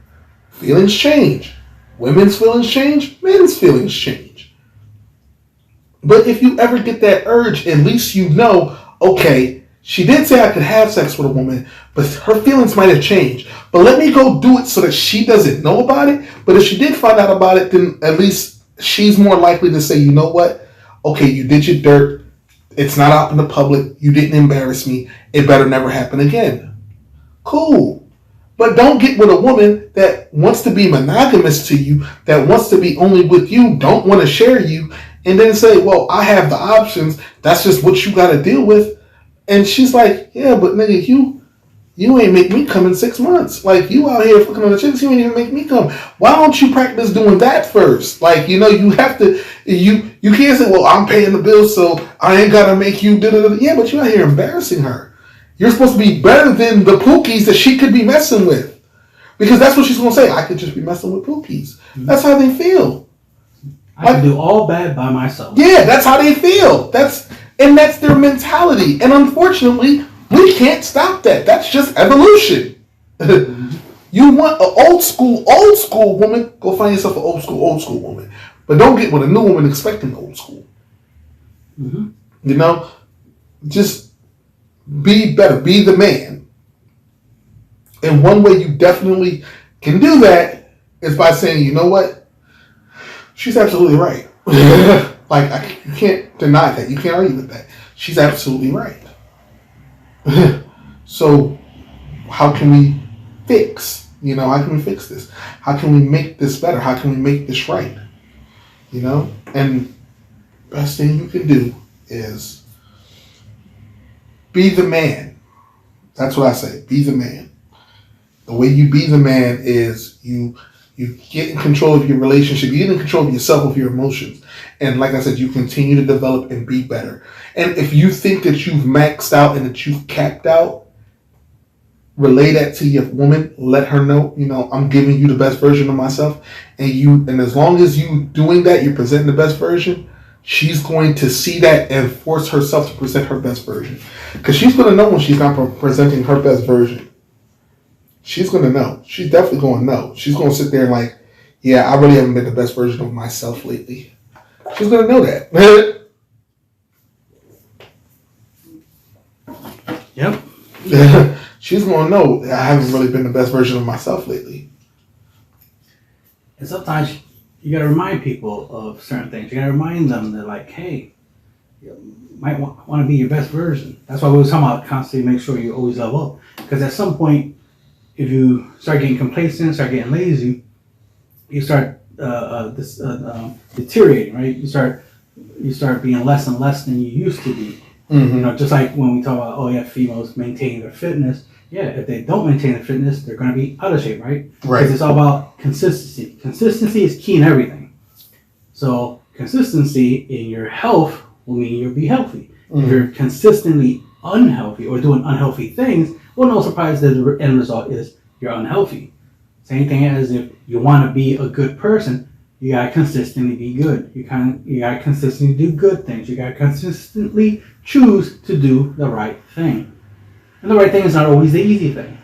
Feelings change. Women's feelings change. Men's feelings change. But if you ever get that urge, at least you know, okay, she did say I could have sex with a woman, but her feelings might have changed. But let me go do it so that she doesn't know about it. But if she did find out about it, then at least she's more likely to say, you know what? Okay, you did your dirt. It's not out in the public. You didn't embarrass me. It better never happen again. Cool. But don't get with a woman that wants to be monogamous to you, that wants to be only with you, don't want to share you, and then say, well, I have the options. That's just what you got to deal with. And she's like, yeah, but nigga, you ain't make me come in 6 months. Like, you out here fucking on the chicks, you ain't even make me come. Why don't you practice doing that first? Like, you have to, you can't say, well, I'm paying the bills, so I ain't got to make you da-da-da. Yeah, but you out here embarrassing her. You're supposed to be better than the pookies that she could be messing with. Because that's what she's going to say. I could just be messing with pookies. Mm-hmm. That's how they feel. I can do all bad by myself. Yeah, that's how they feel. That's their mentality. And unfortunately, we can't stop that. That's just evolution. You want an old school woman, go find yourself an old school woman. But don't get with a new woman expecting old school. Mm-hmm. Just be better. Be the man. And one way you definitely can do that is by saying, you know what? She's absolutely right. You can't deny that. You can't argue with that. She's absolutely right. So how can we fix? How can we fix this? How can we make this better? How can we make this right? And best thing you can do is be the man. That's what I say. Be the man. The way you be the man is you get in control of your relationship. You get in control of yourself, of your emotions. And like I said, you continue to develop and be better. And if you think that you've maxed out and that you've capped out, relay that to your woman. Let her know, I'm giving you the best version of myself. And as long as you doing that, you're presenting the best version, she's going to see that and force herself to present her best version. Because she's going to know when she's not presenting her best version. She's going to know. She's definitely going to know. She's going to sit there and like, yeah, I really haven't been the best version of myself lately. She's going to know that. Yep. She's going to know I haven't really been the best version of myself lately. And sometimes you got to remind people of certain things. You got to remind them that, like, hey, you might want to be your best version. That's why we were talking about constantly make sure you always level up. Because at some point, if you start getting complacent, start getting lazy, you start deteriorating, right? You start being less and less than you used to be. Mm-hmm. You know, just like when we talk about, oh yeah, females maintaining their fitness. Yeah, if they don't maintain their fitness, they're going to be out of shape, right? Right. Because it's all about consistency. Consistency is key in everything. So consistency in your health will mean you'll be healthy. Mm-hmm. If you're consistently unhealthy or doing unhealthy things, well, no surprise that the end result is you're unhealthy. Same thing as if you want to be a good person, you gotta consistently be good. You gotta consistently do good things. You gotta consistently choose to do the right thing. And the right thing is not always the easy thing.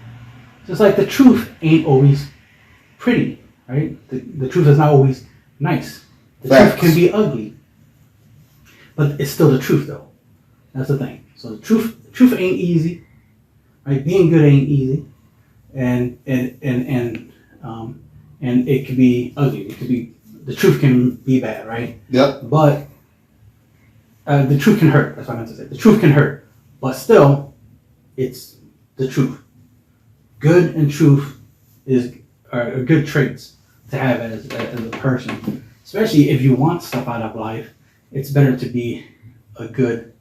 Just like the truth ain't always pretty, right? The truth is not always nice. The Facts. truth can be ugly. But it's still the truth though. That's the thing. So the truth ain't easy. Right? Being good ain't easy. And it could be ugly. It could be, the truth can be bad, right? Yep. But the truth can hurt. That's what I meant to say. The truth can hurt, but still, it's the truth. Good and truth are good traits to have as a person, especially if you want stuff out of life. It's better to be a good,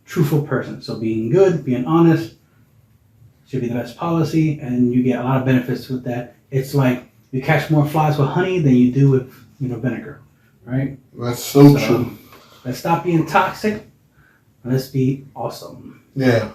truthful person. So being good, being honest, should be the best policy, and you get a lot of benefits with that. It's like you catch more flies with honey than you do with vinegar, right? That's so true. Let's stop being toxic. Let's be awesome. Yeah.